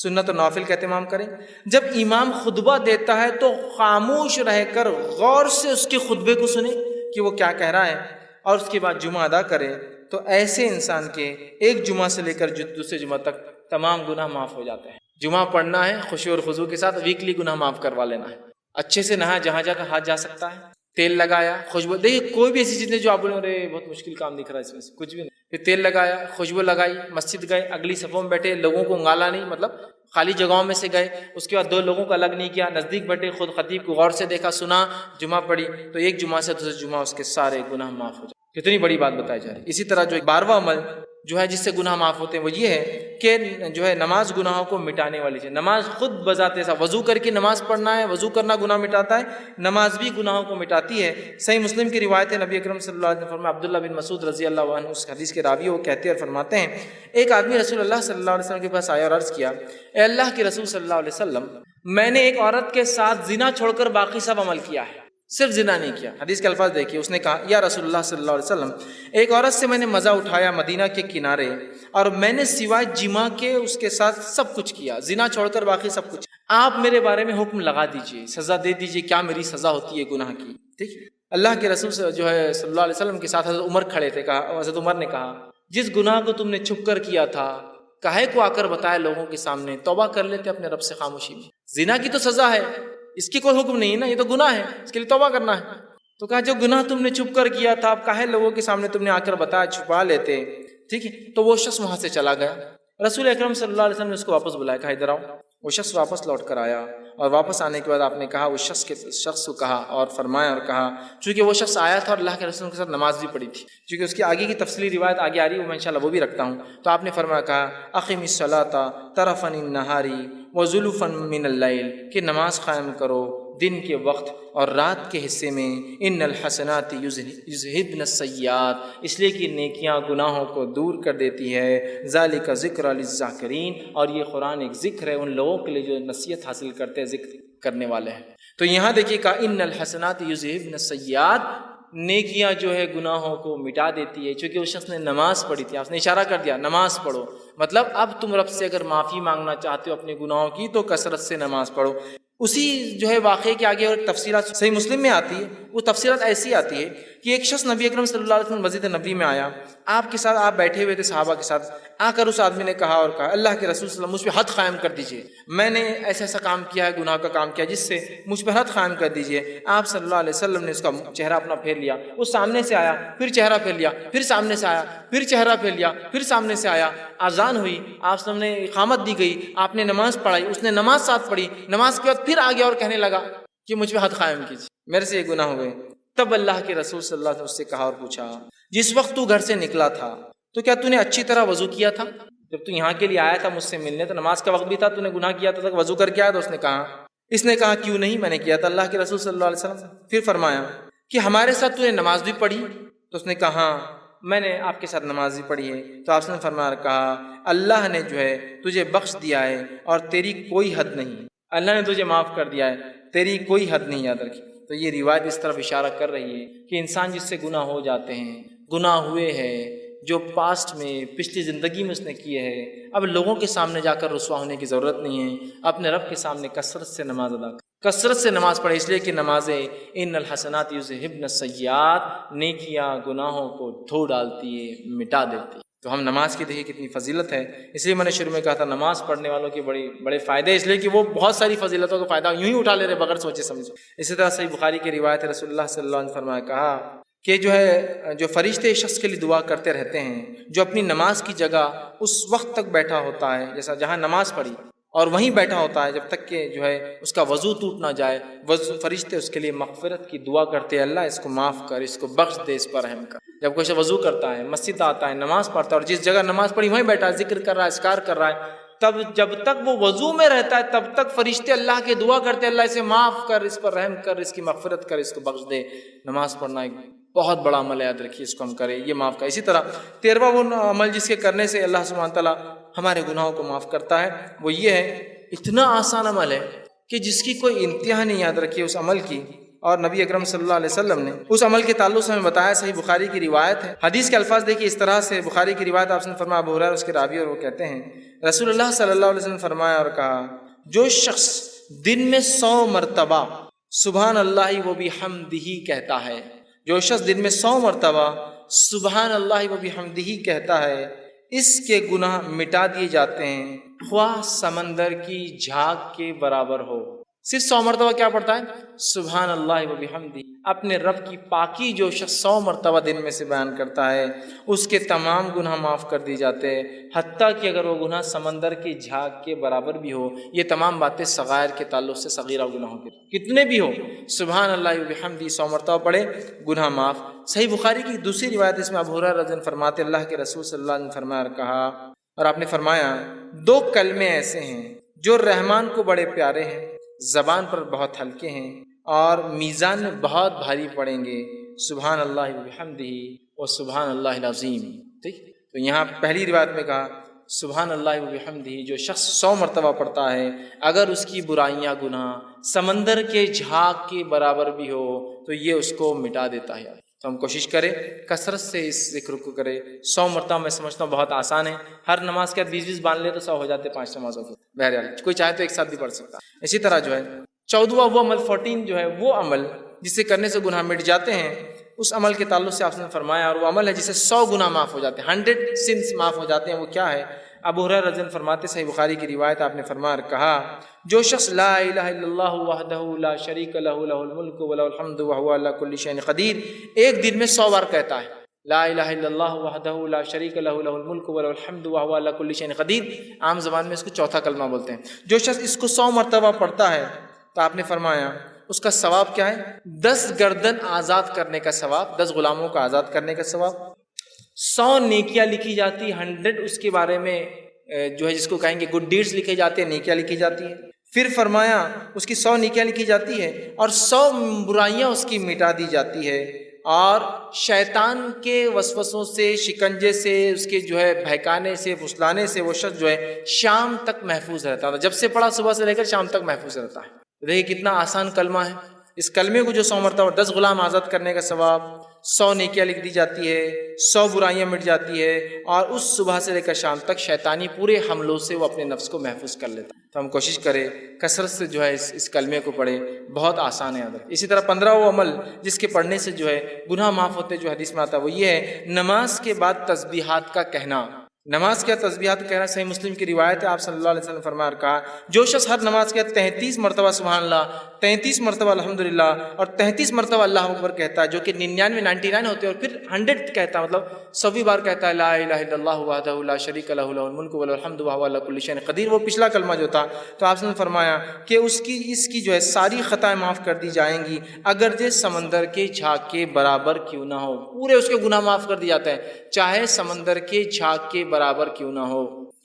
سنت و نوافل کا اہتمام کرے۔ جب امام خطبہ دیتا ہے تو خاموش رہ کر غور سے اس کے خطبے کو سنے کہ وہ کیا کہہ رہا ہے، اور اس کے بعد جمعہ ادا کرے، تو ایسے انسان کے ایک جمعہ سے لے کر دوسرے جمعہ تک تمام گناہ معاف ہو جاتے ہیں۔ جمعہ پڑھنا ہے خشوع اور خضوع کے ساتھ، ویکلی گناہ معاف کروا لینا ہے، اچھے سے نہایا جہاں جا کر ہاتھ جا سکتا ہے، تیل لگایا، خوشبو، دیکھیے کوئی بھی ایسی چیز نہیں جو آپ بولیں ارے بہت مشکل کام دکھ رہا ہے اس میں سے، کچھ بھی نہیں، پھر تیل لگایا، خوشبو لگائی، مسجد گئے، اگلی صفوں میں بیٹھے، لوگوں کو انگالا نہیں، مطلب خالی جگہوں میں سے گئے، اس کے بعد 2 لوگوں کو الگ نہیں کیا، نزدیک بیٹھے، خود خطیب کو غور سے دیکھا، سنا، جمعہ پڑھی، تو ایک جمعہ سے دوسرے جمعہ اس کے سارے گناہ معاف ہو جائے۔ کتنی بڑی بات بتائی جا رہی ہے۔ اسی طرح جو 12واں عمل جو ہے جس سے گناہ معاف ہوتے ہیں وہ یہ ہے کہ جو ہے نماز گناہوں کو مٹانے والی چیز۔ نماز خود بذات سا وضو کر کے نماز پڑھنا ہے، وضو کرنا گناہ مٹاتا ہے، نماز بھی گناہوں کو مٹاتی ہے۔ صحیح مسلم کی روایت ہے، نبی اکرم صلی اللہ علیہ وسلم عبداللہ بن مسعود رضی اللہ عنہ اس حدیث کے راوی وہ کہتے ہیں اور فرماتے ہیں، ایک آدمی رسول اللہ صلی اللہ علیہ وسلم کے پاس آیا اور عرض کیا، اے اللہ کے رسول صلی اللہ علیہ وسلم، میں نے ایک عورت کے ساتھ زنا چھوڑ کر باقی سب عمل کیا ہے، صرف زنا نہیں کیا۔ حدیث کے الفاظ دیکھیے، اس نے کہا، یا رسول اللہ صلی اللہ علیہ وسلم، ایک عورت سے میں نے مزہ اٹھایا مدینہ کے کنارے، اور میں نے سوائے جماع کے اس کے ساتھ سب کچھ کیا، زنا چھوڑ کر باقی سب کچھ، آپ میرے بارے میں حکم لگا دیجئے، سزا دے دیجئے، کیا میری سزا ہوتی ہے گناہ کی؟ ٹھیک، اللہ کے رسول جو ہے صلی اللہ علیہ وسلم کے ساتھ حضرت عمر کھڑے تھے، کہا، حضرت عمر نے کہا، جس گناہ کو تم نے چھپ کر کیا تھا کاہے کو آ کر بتایا لوگوں کے سامنے، توبہ کر لیتے اپنے رب سے خاموشی میں، زنا کی تو سزا ہے، اس کی کوئی حکم نہیں ہے نا، یہ تو گناہ ہے، اس کے لیے توبہ کرنا ہے۔ تو کہا جو گناہ تم نے چھپ کر کیا تھا اب کاہے لوگوں کے سامنے تم نے آ کر بتایا، چھپا لیتے، ٹھیک ہے؟ تو وہ شخص وہاں سے چلا گیا۔ رسول اکرم صلی اللہ علیہ وسلم نے اس کو واپس بلایا، کہا ادھر آؤ۔ وہ شخص واپس لوٹ کر آیا، اور واپس آنے کے بعد آپ نے کہا اس شخص کو کہا اور فرمایا اور کہا، چونکہ وہ شخص آیا تھا اور اللہ کے رسول کے ساتھ نماز بھی پڑھی تھی، چونکہ اس کی آگے کی تفصیلی روایت آگے آ رہی ہے، وہ میں انشاءاللہ وہ بھی رکھتا ہوں، تو آپ نے فرمایا کہا اقم الصلاۃ طرفا النہار وزلفا من اللیل، کہ نماز قائم کرو دن کے وقت اور رات کے حصے میں، ان الحسنات یذہبن السیئات، اس لیے کہ نیکیاں گناہوں کو دور کر دیتی ہے، ذالک ذکر للذاکرین، اور یہ قرآن ایک ذکر ہے ان لوگوں کے لیے جو نصیحت حاصل کرتے ہیں، ذکر کرنے والے ہیں۔ تو یہاں دیکھیے کہ ان الحسنات یذہبن السیئات، نیکیاں جو ہے گناہوں کو مٹا دیتی ہے، چونکہ اس شخص نے نماز پڑھی تھی، آپ نے اشارہ کر دیا نماز پڑھو، مطلب اب تم رب سے اگر معافی مانگنا چاہتے ہو اپنے گناہوں کی تو کثرت سے نماز پڑھو۔ اسی جو ہے واقعے کے آگے اور تفصیلات صحیح مسلم میں آتی ہے، وہ تفصیلات ایسی آتی ہے کہ ایک شخص نبی اکرم صلی اللہ علیہ وسلم مسجد نبی میں آیا، آپ کے ساتھ آپ بیٹھے ہوئے تھے صحابہ کے ساتھ، آ کر اس آدمی نے کہا اور کہا اللہ کے رسول صلی اللہ علیہ وسلم مجھ پہ حد قائم کر دیجئے، میں نے ایسا ایسا کام کیا ہے، گناہ کا کام کیا جس سے مجھ پہ حد قائم کر دیجئے۔ آپ صلی اللہ علیہ وسلم نے اس کا چہرہ اپنا پھیر لیا، وہ سامنے سے آیا، پھر چہرہ پھیر لیا، پھر سامنے سے آیا، پھر چہرہ پھیر لیا، پھر سامنے سے آیا، اذان ہوئی، آپ صلی اللہ علیہ وسلم نے اقامت دی گئی، آپ نے نماز پڑھائی، اس نے نماز ساتھ پڑھی، نماز کے بعد پھر آگے اور کہنے لگا کہ مجھ پہ حد قائم کیجیے، میرے سے یہ گناہ ہوئے۔ تب اللہ کے رسول صلی اللہ علیہ وسلم اس سے کہا اور پوچھا، جس وقت تو گھر سے نکلا تھا تو کیا تو نے اچھی طرح وضو کیا تھا؟ جب تو یہاں کے لیے آیا تھا مجھ سے ملنے تو نماز کا وقت بھی تھا، تو نے گناہ کیا تھا، وضو کر کے آیا؟ تو اس نے کہا کیوں نہیں، میں نے کیا تھا اللہ کے رسول صلی اللہ علیہ وسلم۔ پھر فرمایا کہ ہمارے ساتھ تو نے نماز بھی پڑھی؟ تو اس نے کہا ہاں میں نے آپ کے ساتھ نماز بھی پڑھی ہے۔ تو آپ نے فرمایا کہا اللہ نے جو ہے تجھے بخش دیا ہے اور تیری کوئی حد نہیں، اللہ نے تجھے معاف کر دیا ہے، تیری کوئی حد نہیں، یاد رکھی۔ تو یہ روایت اس طرف اشارہ کر رہی ہے کہ انسان جس سے گناہ ہو جاتے ہیں، گناہ ہوئے ہیں جو پاسٹ میں پچھلی زندگی میں اس نے کیے ہیں، اب لوگوں کے سامنے جا کر رسوا ہونے کی ضرورت نہیں ہے، اپنے رب کے سامنے کثرت سے نماز ادا کر، کثرت سے نماز پڑھے، اس لیے کہ نمازیں ان الحسنات یذہبن السیئات، نیکیاں گناہوں کو دھو ڈالتی ہے، مٹا دیتی ہے۔ تو ہم نماز کی دیکھیے کتنی فضیلت ہے، اس لیے میں نے شروع میں کہا تھا نماز پڑھنے والوں کے بڑے فائدے، اس لیے کہ وہ بہت ساری فضیلتوں کا فائدہ یوں ہی اٹھا لے رہے بغیر سوچے سمجھے۔ اسی طرح صحیح بخاری کی روایت ہے، رسول اللہ صلی اللہ علیہ وسلم نے فرمایا کہا کہ جو فرشتے شخص کے لیے دعا کرتے رہتے ہیں جو اپنی نماز کی جگہ اس وقت تک بیٹھا ہوتا ہے، جیسا جہاں نماز پڑھی اور وہیں بیٹھا ہوتا ہے جب تک کہ جو ہے اس کا وضو ٹوٹ نہ جائے، فرشتے اس کے لیے مغفرت کی دعا کرتے ہیں، اللہ اس کو معاف کر، اس کو بخش دے، اس پر رحم کر۔ جب کوئی وضو کرتا ہے، مسجد آتا ہے، نماز پڑھتا ہے اور جس جگہ نماز پڑھی وہیں بیٹھا ہے، ذکر کر رہا ہے، اذکار کر رہا ہے، تب جب تک وہ وضو میں رہتا ہے تب تک فرشتے اللہ کے دعا کرتے ہیں اللہ اسے معاف کر، اس پر رحم کر، اس کی مغفرت کر، اس کو بخش دے۔ نماز پڑھنا ایک بہت بڑا عمل ہے، یاد رکھیے اس کو ہم کریں، یہ معاف کر۔ اسی طرح 13واں وہ عمل جس کے کرنے سے اللہ سبحانہ تعالیٰ ہمارے گناہوں کو معاف کرتا ہے، وہ یہ ہے، اتنا آسان عمل ہے کہ جس کی کوئی انتہا نہیں، یاد رکھیے اس عمل کی۔ اور نبی اکرم صلی اللہ علیہ وسلم نے اس عمل کے تعلق سے ہمیں بتایا، صحیح بخاری کی روایت ہے، حدیث کے الفاظ دیکھیے اس طرح سے، بخاری کی روایت آپ نے فرمایا، ابو ہریرہ اس کے راوی اور وہ کہتے ہیں رسول اللہ صلی اللہ علیہ وسلم نے فرمایا اور کہا، جو شخص دن میں 100 مرتبہ سبحان اللہ و بحمدہ کہتا ہے، جو شخص دن میں 100 مرتبہ سبحان اللہ و بحمدہ کہتا ہے، اس کے گناہ مٹا دیے جاتے ہیں، خواہ سمندر کی جھاگ کے برابر ہو۔ صرف 100 مرتبہ کیا پڑھتا ہے؟ سبحان اللہ و بحمدہ۔ اپنے رب کی پاکی جو شخص 100 مرتبہ دن میں سے بیان کرتا ہے، اس کے تمام گناہ معاف کر دی جاتے ہیں، حتیٰ کہ اگر وہ گناہ سمندر کی جھاگ کے برابر بھی ہو۔ یہ تمام باتیں صغائر کے تعلق سے، صغیرہ گناہوں کے کتنے بھی ہو، سبحان اللہ و بحمدہ 100 مرتبہ پڑھے، گناہ معاف۔ صحیح بخاری کی دوسری روایت اس میں ابو ہریرہ رضی اللہ عنہ فرماتے، اللہ کے رسول صلی اللہ علیہ وسلم نے فرمایا اور کہا، اور آپ نے فرمایا 2 کلمے ایسے ہیں جو رحمان کو بڑے پیارے ہیں، زبان پر بہت ہلکے ہیں اور میزان میں بہت بھاری پڑیں گے، سبحان اللہ و بحمدہ و سبحان اللہ العظیم۔ ٹھیک، تو یہاں پہلی روایت میں کہا سبحان اللہ و بحمدہ، جو شخص 100 مرتبہ پڑھتا ہے، اگر اس کی برائیاں گناہ سمندر کے جھاگ کے برابر بھی ہو تو یہ اس کو مٹا دیتا ہے۔ تو ہم کوشش کریں کثرت سے اس ذکر کو کریں۔ 100 مرتبہ میں سمجھتا ہوں بہت آسان ہے، ہر نماز کے بعد 20 باندھ لے تو 100 ہو جاتے 5 نمازوں کے، بہرحال کوئی چاہے تو ایک ساتھ بھی پڑھ سکتا۔ اسی طرح جو ہے 14واں وہ عمل 14 جو ہے وہ عمل جسے کرنے سے گناہ مٹ جاتے ہیں، اس عمل کے تعلق سے آپ نے فرمایا، اور وہ عمل ہے جسے 100 گناہ معاف ہو جاتے ہیں، 100 سنس معاف ہو جاتے ہیں۔ وہ کیا ہے؟ ابو ہریرہ رضی اللہ عنہ فرماتے، صحیح بخاری کی روایت، آپ نے فرمایا اور کہا، جو شخص لا الہ الا اللہ وحدہ لا شریک لہ لہ الملک ولہ الحمد وہو علی کل شیء قدیر ایک دن میں 100 بار کہتا ہے، لا الہ الا اللہ وحدہ لا شریک لہ لہ الملک و لہ الحمد وہو علی کل شیء قدیر، عام زبان میں اس کو چوتھا کلمہ بولتے ہیں۔ جو شخص اس کو 100 مرتبہ پڑھتا ہے تو آپ نے فرمایا اس کا ثواب کیا ہے؟ 10 گردن آزاد کرنے کا ثواب، 10 غلاموں کا آزاد کرنے کا ثواب، 100 نیکیاں لکھی جاتی، 100 اس کے بارے میں جو ہے جس کو کہیں گے گڈ ڈیڈز لکھے جاتے ہیں، نیکیاں لکھی جاتی ہیں۔ پھر فرمایا اس کی 100 نیکیاں لکھی جاتی ہے اور 100 برائیاں اس کی مٹا دی جاتی ہے، اور شیطان کے وسوسوں سے، شکنجے سے، اس کے جو ہے بہکانے سے، پھسلانے سے وہ شخص جو ہے شام تک محفوظ رہتا ہے۔ جب سے پڑھا صبح سے لے کر شام تک محفوظ رہتا ہے۔ دیکھیے کتنا آسان کلمہ ہے۔ اس کلمے کو جو 100 مرتبہ، 10 غلام آزاد کرنے کا ثواب، 100 نیکیاں لکھ دی جاتی ہے، 100 برائیاں مٹ جاتی ہے، اور اس صبح سے لے کر شام تک شیطانی پورے حملوں سے وہ اپنے نفس کو محفوظ کر لیتا ہے۔ تو ہم کوشش کریں کثرت سے جو ہے اس کلمے کو پڑھیں، بہت آسان ہے ادر۔ اسی طرح 15واں عمل جس کے پڑھنے سے جو ہے گناہ معاف ہوتے جو حدیث میں آتا ہے وہ یہ ہے نماز کے بعد تسبیحات کا کہنا۔ نماز کے تسبیحات کا کہنا صحیح مسلم کی روایت ہے، آپ صلی اللہ علیہ وسلم نے فرمایا اور کہا جو شخص ہر نماز کے 33 مرتبہ سبحان اللہ، 33 مرتبہ الحمدللہ اور 33 مرتبہ اللہ اکبر کہتا ہے، جو کہ 99 ہوتے ہیں، اور پھر 100 کہتا ہے، مطلب 100ویں بار کہتا ہے لا الہ الا اللہ وحدہ لا شریک لہ لہ الملک و لہ الحمد وہو علی کل شیء قدیر، وہ پچھلا کلمہ جو تھا، تو آپ نے فرمایا کہ اس کی جو ہے ساری خطائیں معاف کر دی جائیں گی، اگرچہ سمندر کے جھاگ کے برابر کیوں نہ ہو، پورے اس کے گناہ معاف کر دیے جاتے ہیں، چاہے سمندر کے جھاگ کے برابر کیوں نہ ہو۔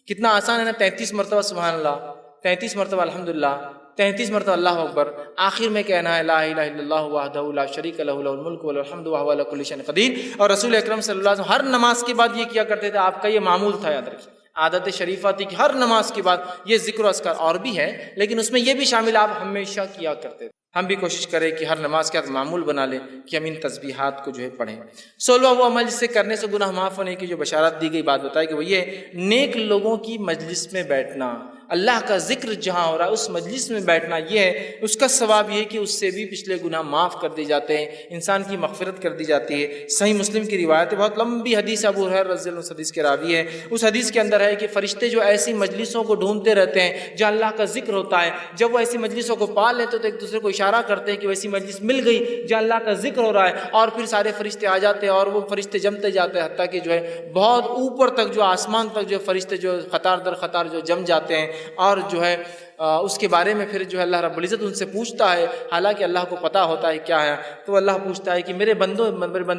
کتنا آسان ہے نا، 33 مرتبہ سبحان اللہ، 33 مرتبہ الحمدللہ، 33 مرتبہ اللہ اکبر، آخر میں کہنا ہے لا الہ الا اللہ وحدہ لا شریک لہ لہ الملک و لہ الحمد وہو علی کل شیء قدیر۔ اور رسول اکرم صلی اللہ علیہ وسلم ہر نماز کے بعد یہ کیا کرتے تھے، آپ کا یہ معمول تھا، یاد رکھیے، عادت شریفہ تھی کہ ہر نماز کے بعد یہ ذکر و اذکار اور بھی ہے، لیکن اس میں یہ بھی شامل آپ ہمیشہ کیا کرتے تھے۔ ہم بھی کوشش کریں کہ ہر نماز کے بعد معمول بنا لیں کہ ہم ان تسبیحات کو جو ہے پڑھیں۔ 16واں وہ عمل جس سے کرنے سے گناہ معاف ہونے کی جو بشارت دی گئی بات بتائی کہ وہ یہ نیک لوگوں کی مجلس میں بیٹھنا، اللہ کا ذکر جہاں ہو رہا ہے اس مجلس میں بیٹھنا، یہ ہے اس کا ثواب یہ کہ اس سے بھی پچھلے گناہ معاف کر دیے جاتے ہیں، انسان کی مغفرت کر دی جاتی ہے۔ صحیح مسلم کی روایت ہے، بہت لمبی حدیث، ابو ہریرہ رضی اللہ عنہ حدیث کے راوی ہے، اس حدیث کے اندر ہے کہ فرشتے جو ایسی مجلسوں کو ڈھونڈتے رہتے ہیں جہاں اللہ کا ذکر ہوتا ہے، جب وہ ایسی مجلسوں کو پا لیتے تو ایک دوسرے کو اشارہ کرتے ہیں کہ ویسی مجلس مل گئی جہاں اللہ کا ذکر ہو رہا ہے، اور پھر سارے فرشتے آ جاتے ہیں اور وہ فرشتے جمتے جاتے ہیں، حتیٰ کہ جو ہے بہت اوپر تک جو آسمان تک جو فرشتے جو قطار در قطار جو جم جاتے ہیں، اور جو ہے اس کے بارے میں پھر جو ہے اللہ رب العزت ان سے پوچھتا ہے، حالانکہ اللہ کو پتہ ہوتا ہے کیا ہے، تو اللہ پوچھتا ہے کہ میرے بندوں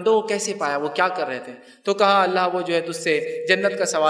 کو کیسے پایا، وہ کیا کر رہے تھے، تو کہا اللہ وہ جو ہے تجھ سے جنت کا سوال